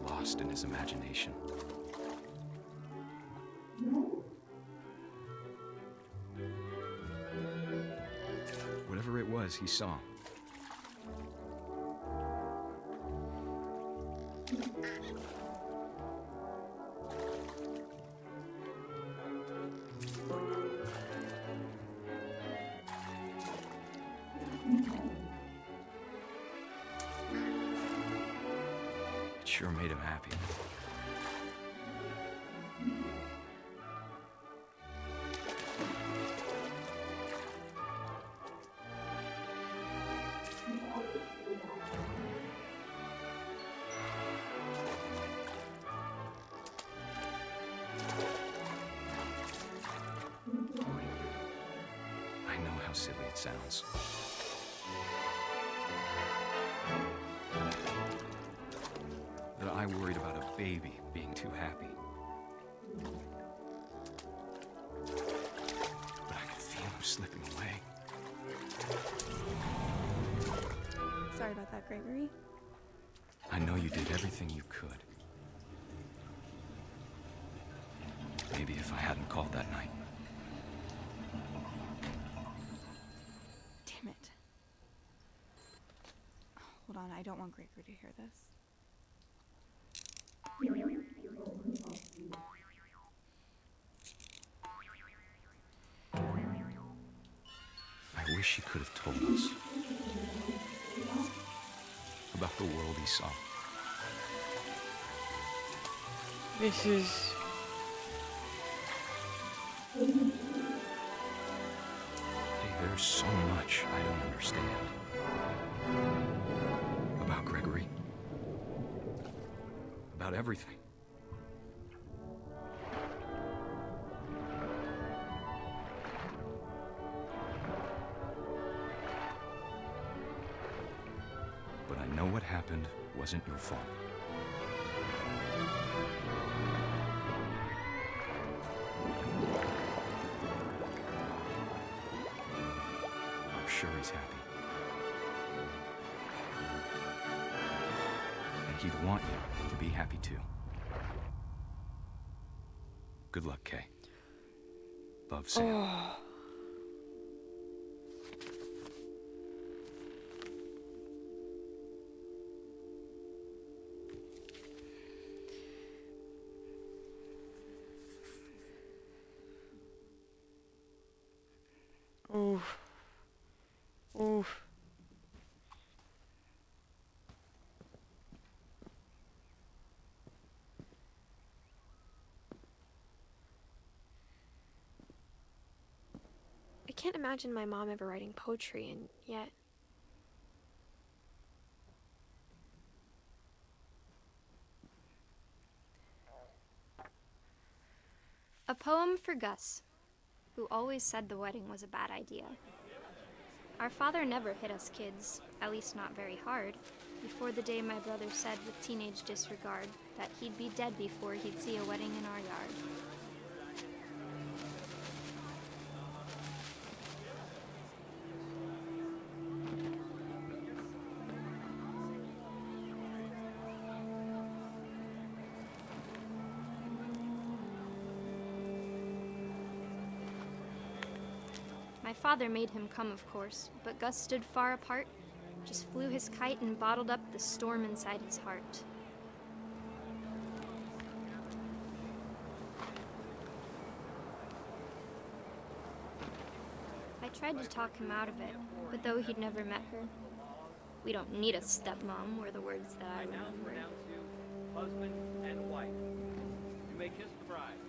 Lost in his imagination. Whatever it was he saw. It sure made him happy. I know how silly it sounds. That I worried about a baby being too happy. But I could feel him slipping away. Sorry about that, Gregory. I know you did everything you could. Maybe if I hadn't called that night. Damn it. Hold on, I don't want Gregory to hear this. I wish he could have told us about the world he saw. This is... Hey, there's so much I don't understand about Gregory. About everything. But I know what happened wasn't your fault. I'm sure he's happy. And he'd want you to be happy too. Good luck, Kay. Love, Sam. Oh. Oof. Oof. I can't imagine my mom ever writing poetry, and yet... A poem for Gus, who always said the wedding was a bad idea. Our father never hit us kids, at least not very hard, before the day my brother said with teenage disregard that he'd be dead before he'd see a wedding in our yard. My father made him come, of course, but Gus stood far apart, just flew his kite and bottled up the storm inside his heart. I tried to talk him out of it, but though he'd never met her, we don't need a stepmom were the words that I remember. Husband and wife. You may kiss the bride.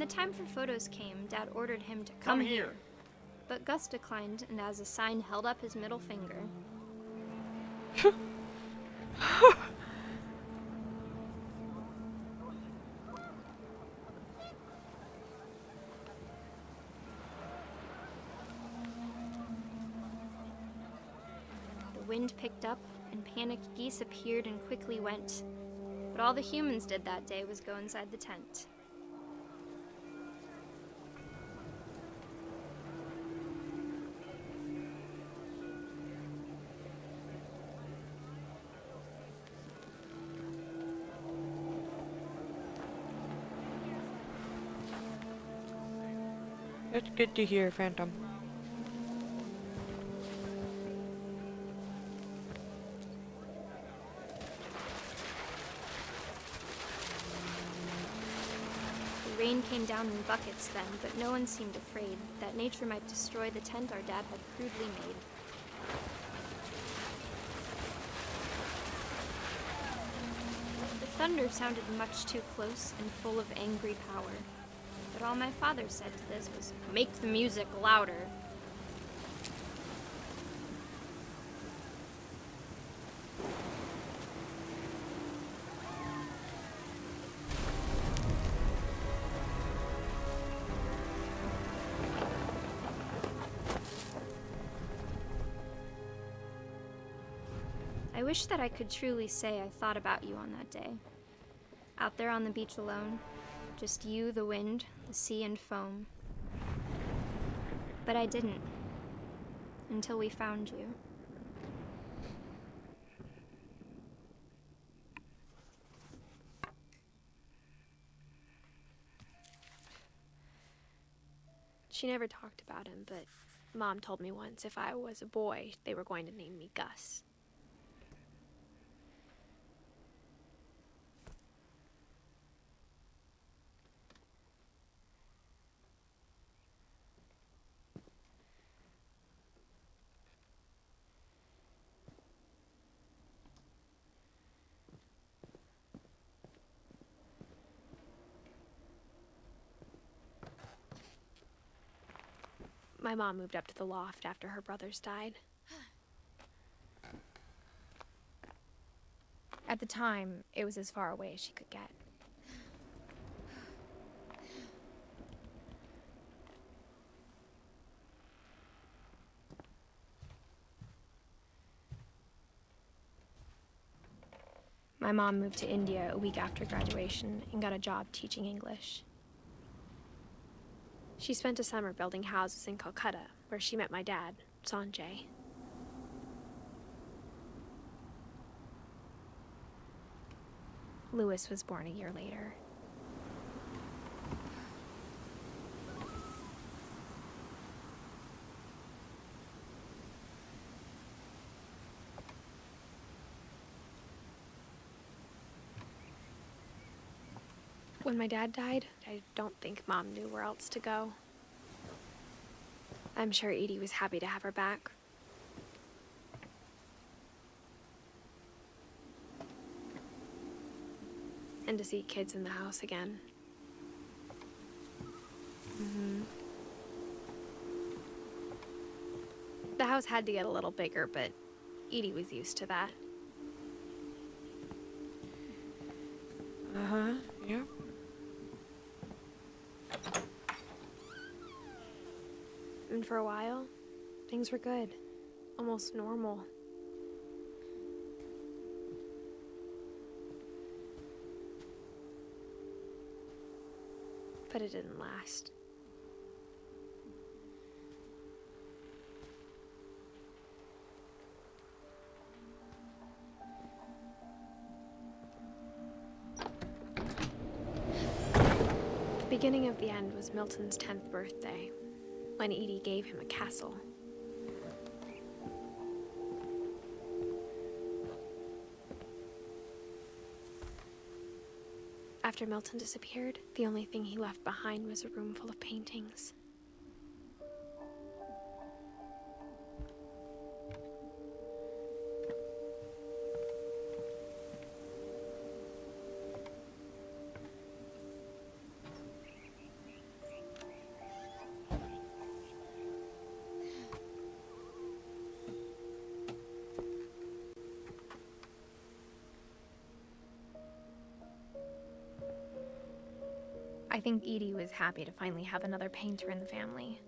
the time for photos came, Dad ordered him to Come here. But Gus declined, and as a sign held up his middle finger. The wind picked up, and panicked geese appeared and quickly went. But all the humans did that day was go inside the tent. That's good to hear, Phantom. The rain came down in buckets then, but no one seemed afraid that nature might destroy the tent our dad had crudely made. The thunder sounded much too close and full of angry power. But all my father said to this was, "Make the music louder." I wish that I could truly say I thought about you on that day. Out there on the beach alone, just you, the wind, the sea, and foam. But I didn't. Until we found you. She never talked about him, but Mom told me once if I was a boy, they were going to name me Gus. My mom moved up to the loft after her brothers died. At the time, it was as far away as she could get. My mom moved to India a week after graduation and got a job teaching English. She spent a summer building houses in Calcutta, where she met my dad, Sanjay. Louis was born a year later. When my dad died, I don't think Mom knew where else to go. I'm sure Edie was happy to have her back. And to see kids in the house again. The house had to get a little bigger, but Edie was used to that. Yeah. And for a while, things were good. Almost normal. But it didn't last. The beginning of the end was Milton's 10th birthday, when Edie gave him a castle. After Milton disappeared, the only thing he left behind was a room full of paintings. think Edie was happy to finally have another painter in the family.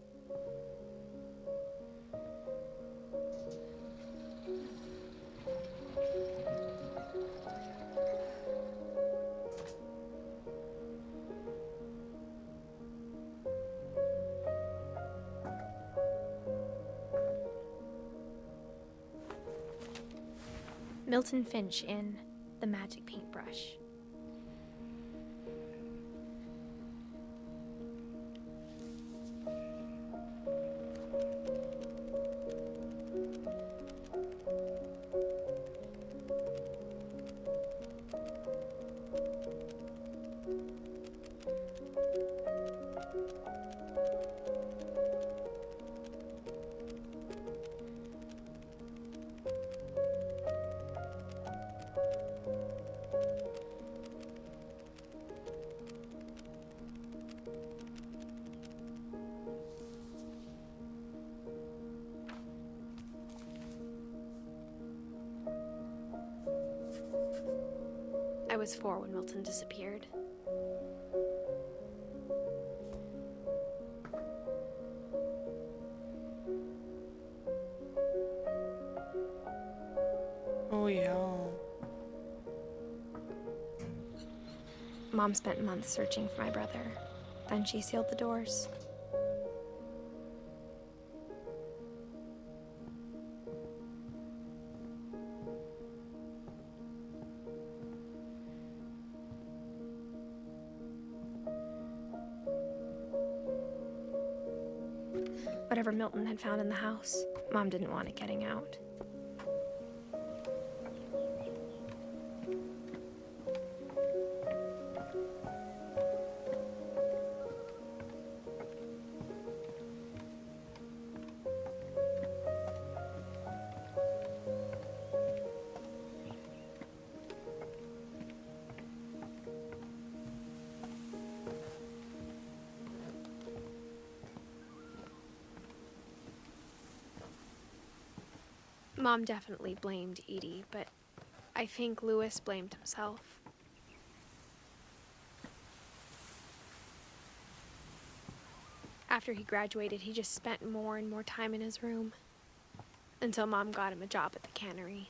Milton Finch in The Magic Paintbrush. I was 4 when Milton disappeared. Oh, yeah. Mom spent months searching for my brother. Then she sealed the doors. Whatever Milton had found in the house, Mom didn't want it getting out. Mom definitely blamed Edie, but I think Louis blamed himself. After he graduated, he just spent more and more time in his room, until Mom got him a job at the cannery.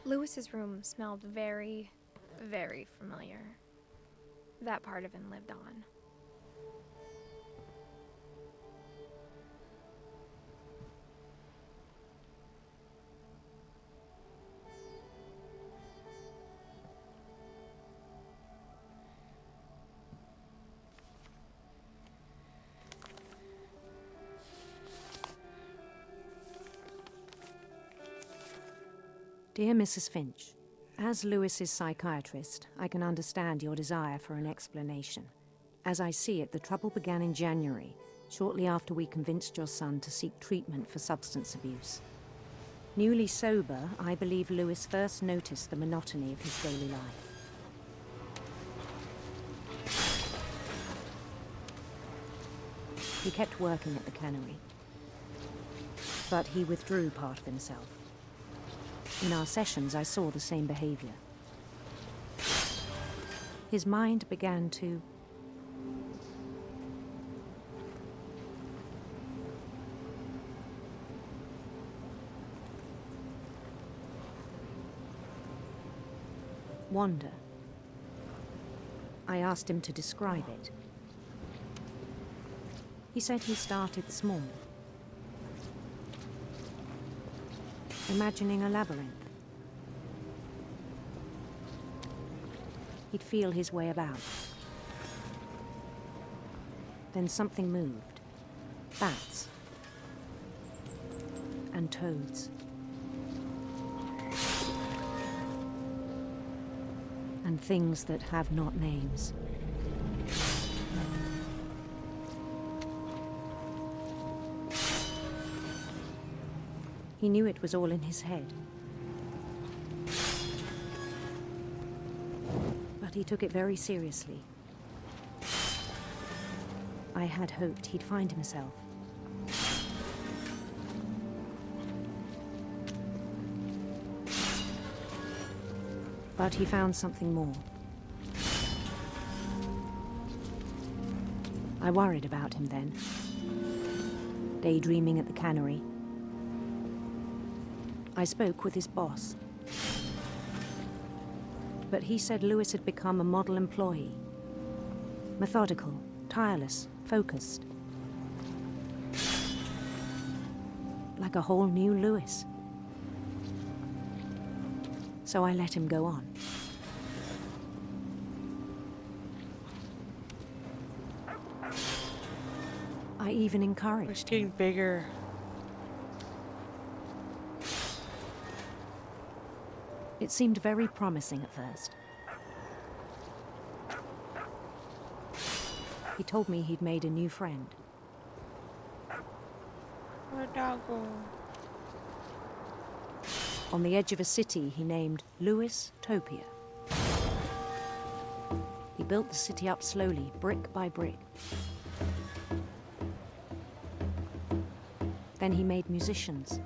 Louis's room smelled very, very familiar. That part of him lived on. Dear Mrs. Finch, as Louis's psychiatrist, I can understand your desire for an explanation. As I see it, the trouble began in January, shortly after we convinced your son to seek treatment for substance abuse. Newly sober, I believe Louis first noticed the monotony of his daily life. He kept working at the cannery, but he withdrew part of himself. In our sessions, I saw the same behavior. His mind began to wander. I asked him to describe it. He said he started small, imagining a labyrinth. He'd feel his way about. Then something moved. Bats. And toads. And things that have not names. He knew it was all in his head. But he took it very seriously. I had hoped he'd find himself. But he found something more. I worried about him then, daydreaming at the cannery. I spoke with his boss. But he said Lewis had become a model employee. Methodical, tireless, focused. Like a whole new Lewis. So I let him go on. I even encouraged It's getting bigger. It seemed very promising at first. He told me he'd made a new friend. Where'd dog go? On the edge of a city he named Lewis Topia. He built the city up slowly, brick by brick. Then he made musicians.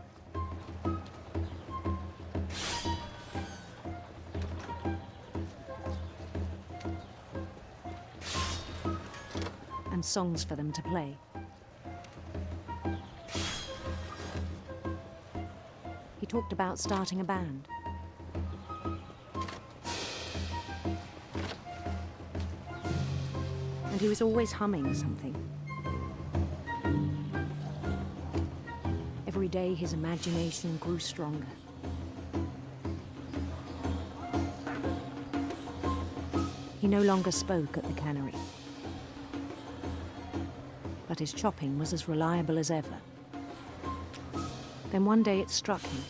And songs for them to play. He talked about starting a band. And he was always humming something. Every day his imagination grew stronger. He no longer spoke at the cannery. But his chopping was as reliable as ever. Then one day it struck him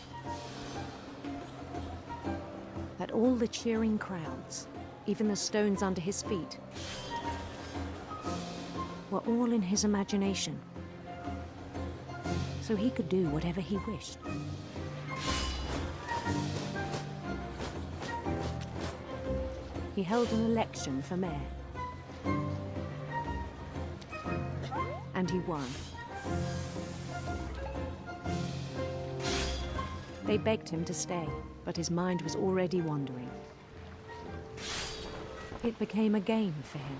that all the cheering crowds, even the stones under his feet, were all in his imagination. So he could do whatever he wished. He held an election for mayor. And he won. They begged him to stay, but his mind was already wandering. It became a game for him.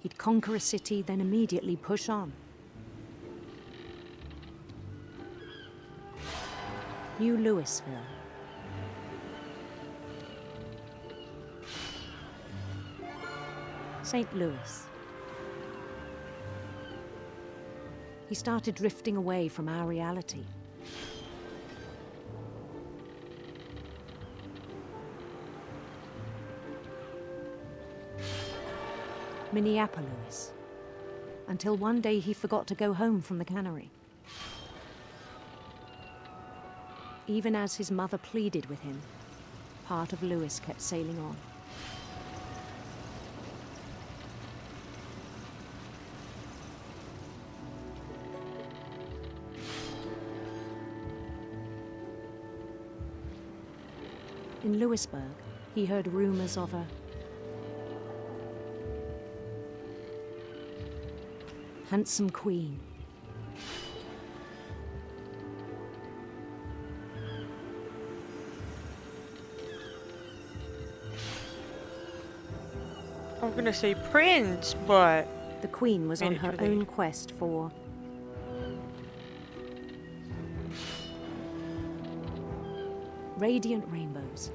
He'd conquer a city, then immediately push on. New Louisville. St. Louis. He started drifting away from our reality. Minneapolis, until one day he forgot to go home from the cannery. Even as his mother pleaded with him, part of Lewis kept sailing on. In Lewisburg, he heard rumors of a handsome queen. I'm gonna say prince, but the queen was on her own quest for radiant rainbows.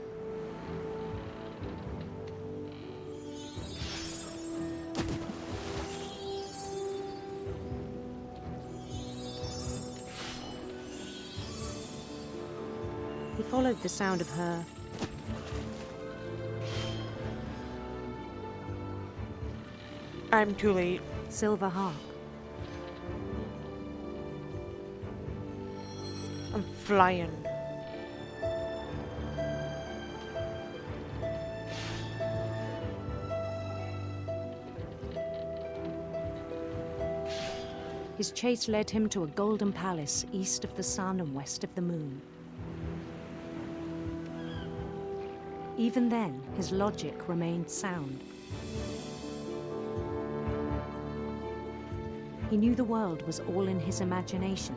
He followed the sound of her I'm too late. Silver harp. I'm flying. His chase led him to a golden palace east of the sun and west of the moon. Even then, his logic remained sound. He knew the world was all in his imagination.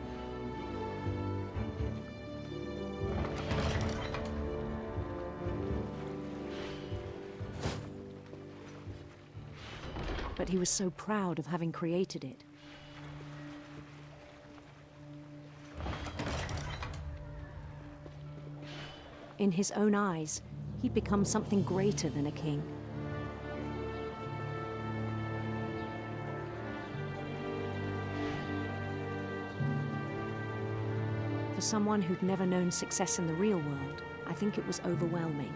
But he was so proud of having created it. In his own eyes, he'd become something greater than a king. For someone who'd never known success in the real world, I think it was overwhelming.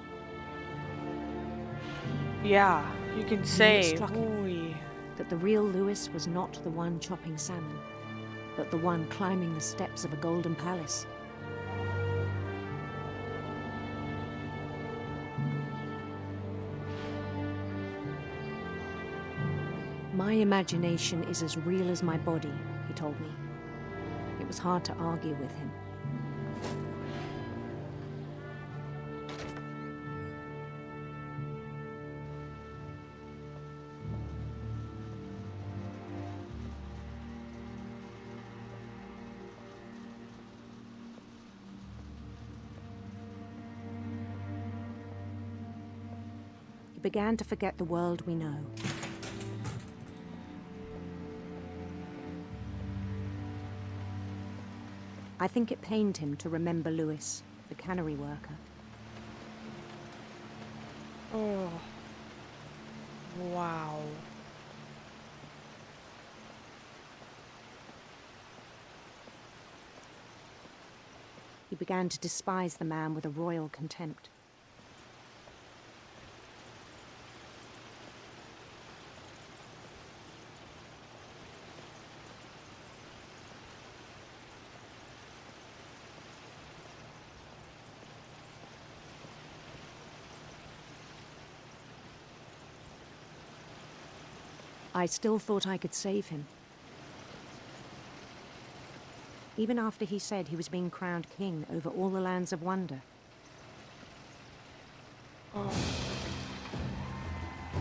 Yeah, you can say, It struck him holy. that the real Lewis was not the one chopping salmon, but the one climbing the steps of a golden palace. My imagination is as real as my body, he told me. It was hard to argue with him. He began to forget the world we know. I think it pained him to remember Lewis, the cannery worker. Oh. Wow. He began to despise the man with a royal contempt. I still thought I could save him. Even after he said he was being crowned king over all the lands of wonder. Oh.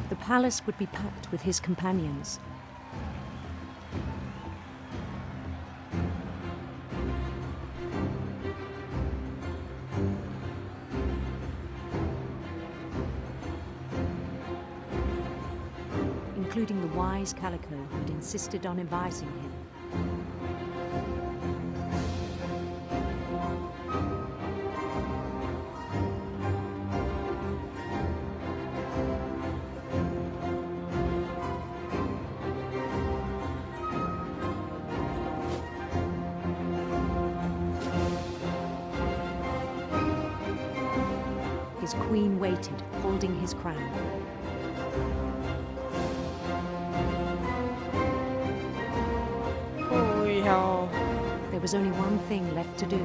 The palace would be packed with his companions. Including the wise Calico who'd insisted on inviting him. His queen waited, holding his crown. Holy hell. There was only one thing left to do.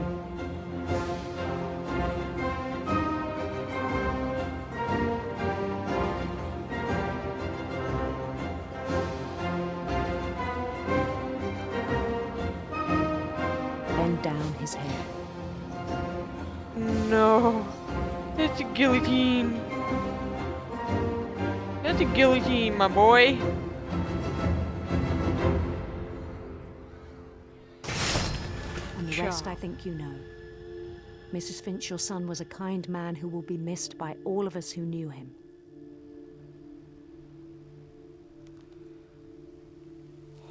Bend down his head. No. That's a guillotine. That's a guillotine, my boy. And the rest I think you know. Mrs. Finch, your son was a kind man who will be missed by all of us who knew him.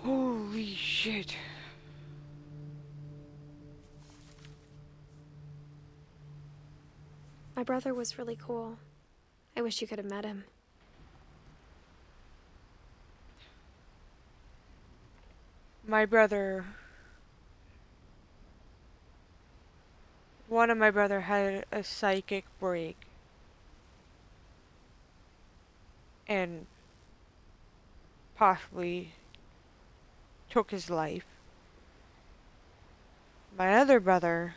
Holy shit. My brother was really cool. I wish you could have met him. My brother... One of my brother had a psychic break. And possibly took his life. My other brother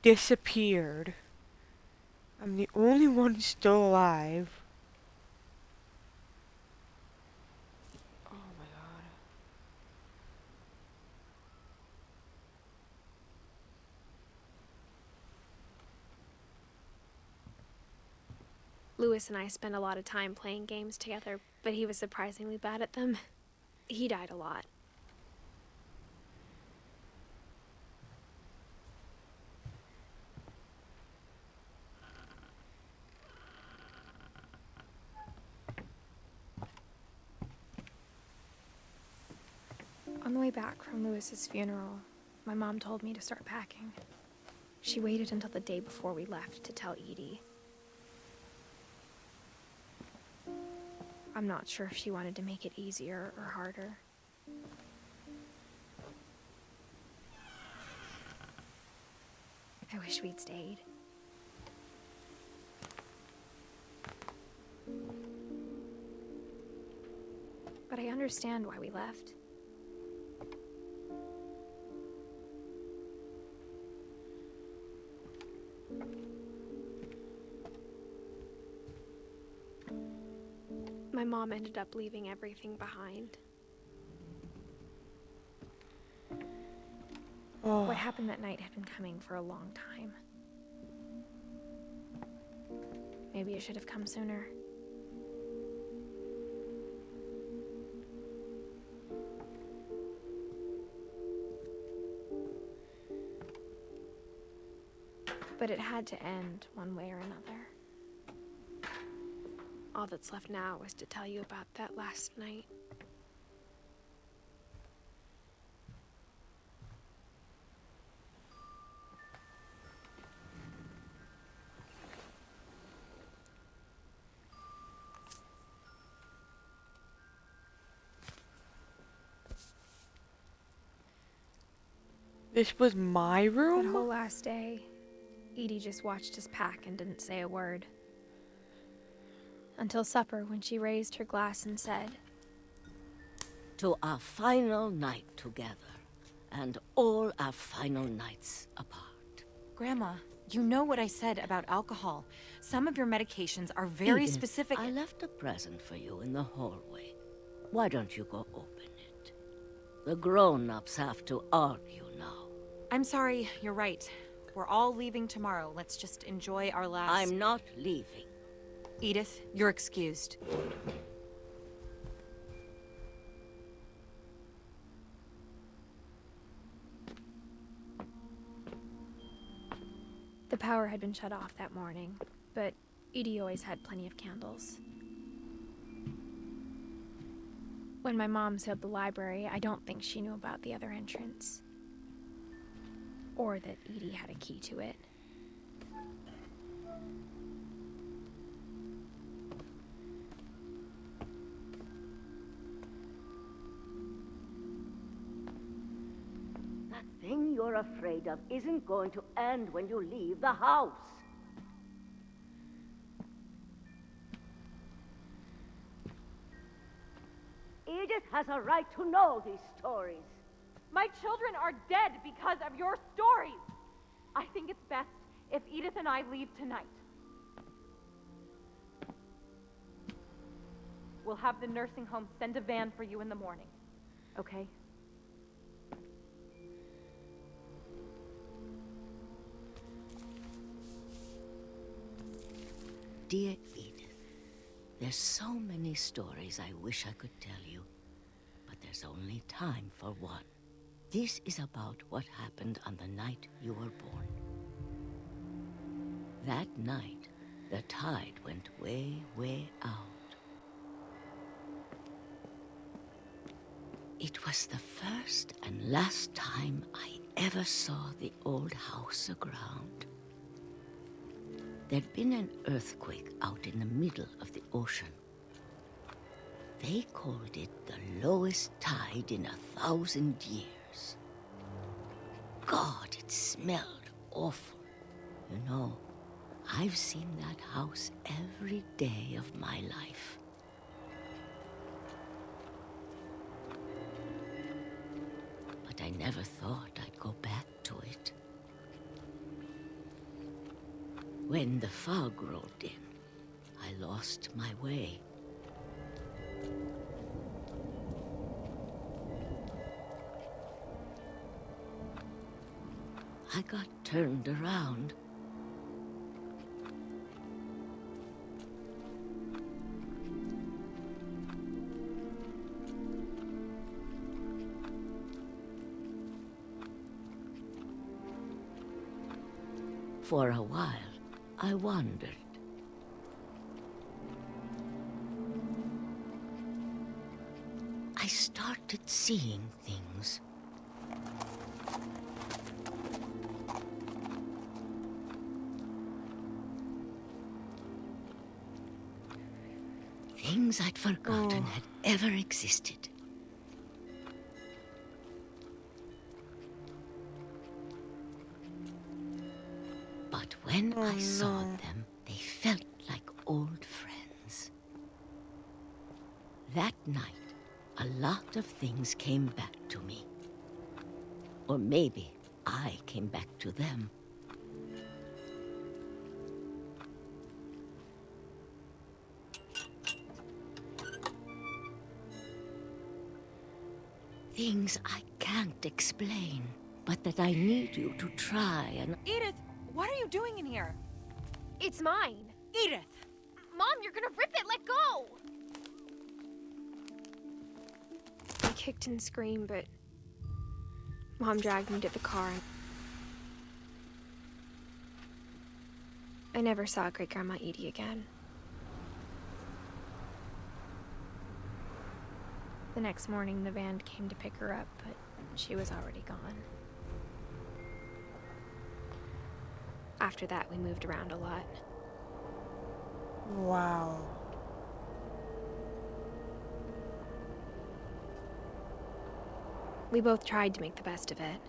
disappeared. I'm the only one still alive. Oh my god. Lewis and I spent a lot of time playing games together, but he was surprisingly bad at them. He died a lot. On the way back from Lewis's funeral, my mom told me to start packing. She waited until the day before we left to tell Edie. I'm not sure if she wanted to make it easier or harder. I wish we'd stayed. But I understand why we left. My mom ended up leaving everything behind. Oh. What happened that night had been coming for a long time. Maybe it should have come sooner. But it had to end one way or another. All that's left now is to tell you about that last night. This was my room? That whole last day, Edie just watched us pack and didn't say a word. Until supper, when she raised her glass and said, "To our final night together, and all our final nights apart." Grandma, you know what I said about alcohol. Some of your medications are very Edith, specific. I left a present for you in the hallway. Why don't you go open it? The grown-ups have to argue now. I'm sorry, you're right. We're all leaving tomorrow. Let's just enjoy our last... I'm not leaving. Edith, you're excused. the power had been shut off that morning, but Edie always had plenty of candles. When my mom sealed the library, I don't think she knew about the other entrance. Or that Edie had a key to it. That thing you're afraid of isn't going to end when you leave the house. Edith has a right to know these stories. My children are dead because of your stories. I think it's best if Edith and I leave tonight. We'll have the nursing home send a van for you in the morning, okay? Dear Edith, there's so many stories I wish I could tell you, but there's only time for one. This is about what happened on the night you were born. That night, the tide went way, way out. It was the first and last time I ever saw the old house aground. There'd been an earthquake out in the middle of the ocean. They called it the lowest tide in 1,000 years. God, it smelled awful. You know, I've seen that house every day of my life. But I never thought I'd go back to it. When the fog rolled in, I lost my way. I got turned around. For a while, I wondered. I started seeing things. Things I'd forgotten had ever existed. But when I saw them, they felt like old friends. That night, a lot of things came back to me. Or maybe I came back to them. Things I can't explain, but that I need you to try and... Edith, what are you doing in here? It's mine. Edith! Mom, you're gonna rip it! Let go! I kicked and screamed, but Mom dragged me to the car. I never saw Great-Grandma Edie again. The next morning, the van came to pick her up, but she was already gone. After that, we moved around a lot. Wow. We both tried to make the best of it.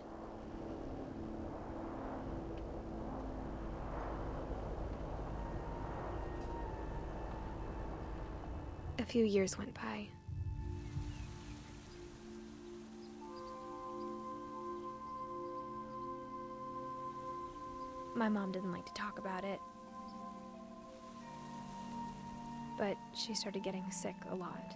A few years went by. My mom didn't like to talk about it. But she started getting sick a lot.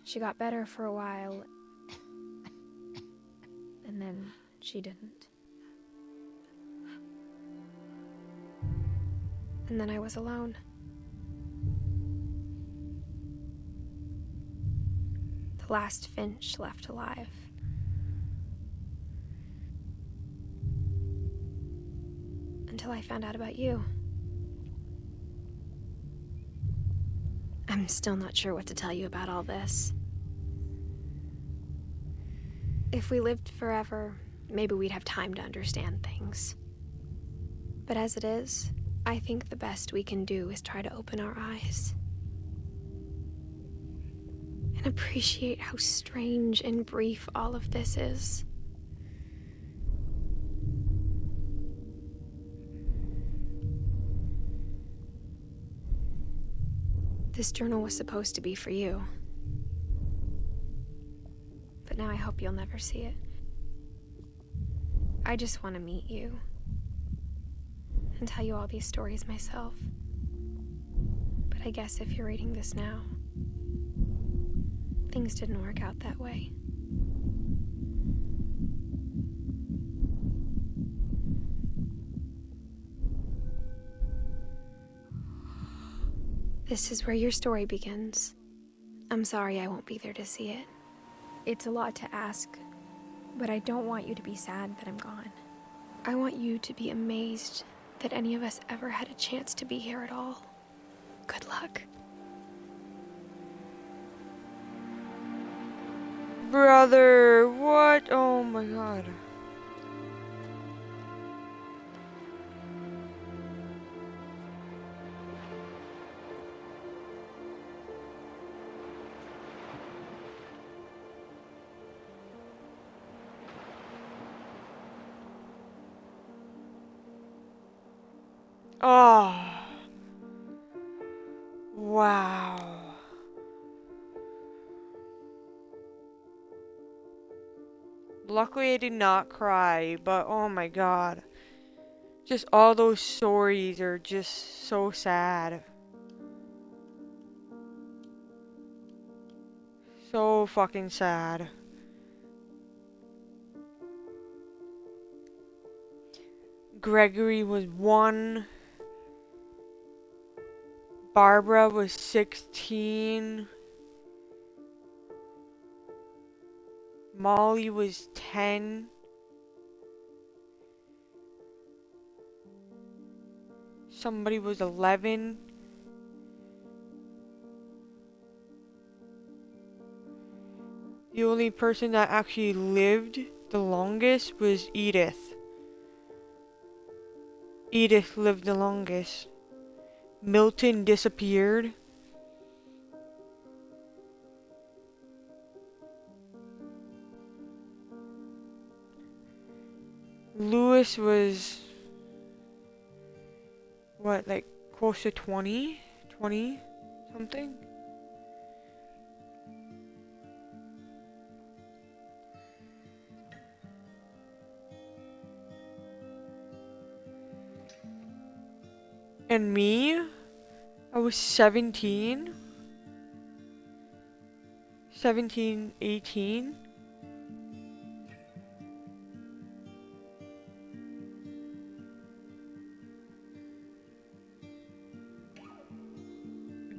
She got better for a while, and then she didn't. And then I was alone. The last Finch left alive. Until I found out about you. I'm still not sure what to tell you about all this. If we lived forever, maybe we'd have time to understand things. But as it is, I think the best we can do is try to open our eyes. And appreciate how strange and brief all of this is. This journal was supposed to be for you. But now I hope you'll never see it. I just want to meet you. And tell you all these stories myself. But I guess if you're reading this now, things didn't work out that way. This is where your story begins. I'm sorry I won't be there to see it. It's a lot to ask, but I don't want you to be sad that I'm gone. I want you to be amazed that any of us ever had a chance to be here at all. Good luck. Brother, what? Oh my god. Oh. Wow. Luckily I did not cry, but oh my god. Just all those stories are just so sad. So fucking sad. Gregory was 1. Barbara was 16. Molly was 10. Somebody was 11. The only person that actually lived the longest was Edith. Edith lived the longest. Milton disappeared. Lewis was, what, like close to 20? 20 something? And me? I was 17? 17, 18?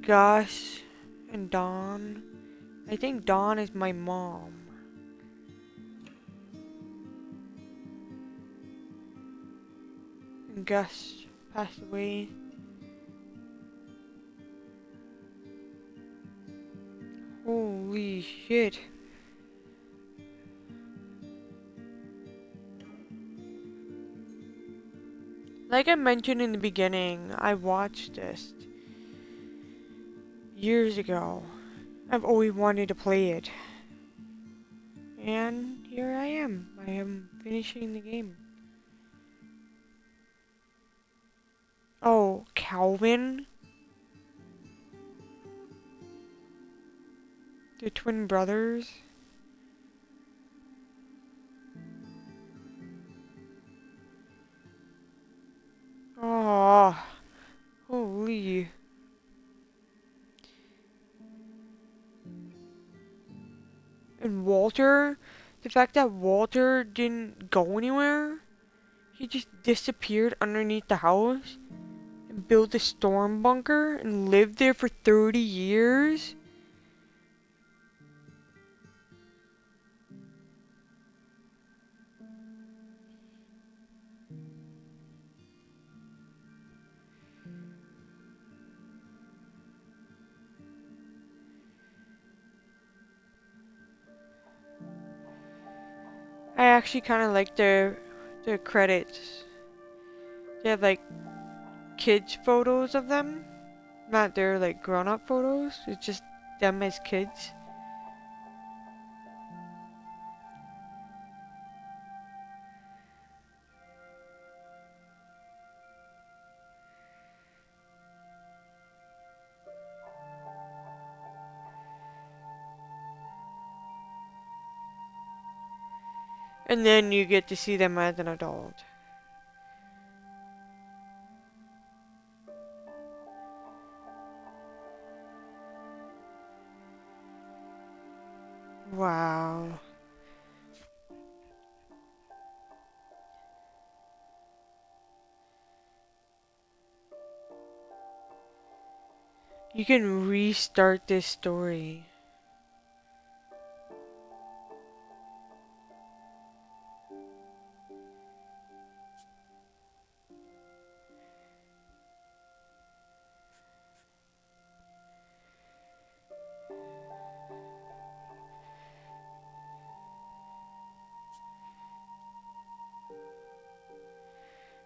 Gus and Dawn. I think Dawn is my mom. And Gus passed away. Holy shit. Like I mentioned in the beginning, I watched this years ago. I've always wanted to play it. And here I am. I am finishing the game. Oh, Calvin? The twin brothers? Oh, holy. And Walter, the fact that Walter didn't go anywhere, he just disappeared underneath the house and built a storm bunker and lived there for 30 years. I actually kind of like their credits. They have like kids photos of them, not their like grown-up photos. It's just them as kids. And then you get to see them as an adult. Wow. You can restart this story.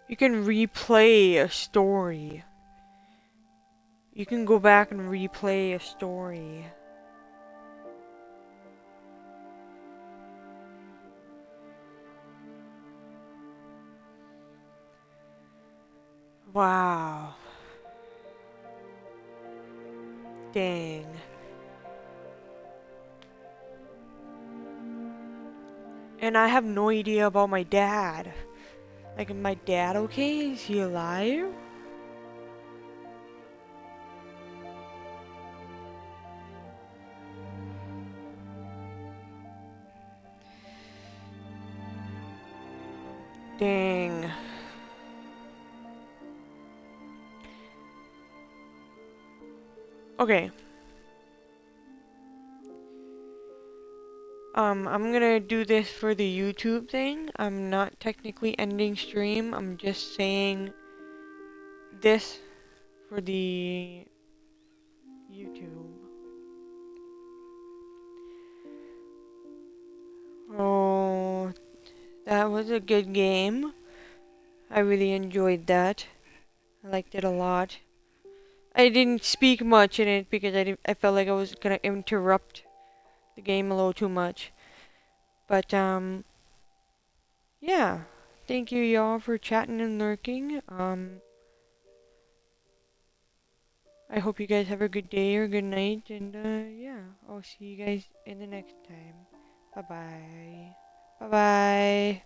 You can replay a story. You can go back and replay a story. Wow. Dang. And I have no idea about my dad. Like, is my dad okay? Is he alive? Dang. Okay. I'm gonna do this for the YouTube thing. I'm not technically ending stream. I'm just saying this for the YouTube. Oh, that was a good game. I really enjoyed that. I liked it a lot. I didn't speak much in it because I felt like I was gonna interrupt the game a little too much. But yeah. Thank you y'all for chatting and lurking. I hope you guys have a good day or good night, and yeah, I'll see you guys in the next time. Bye bye. Bye bye.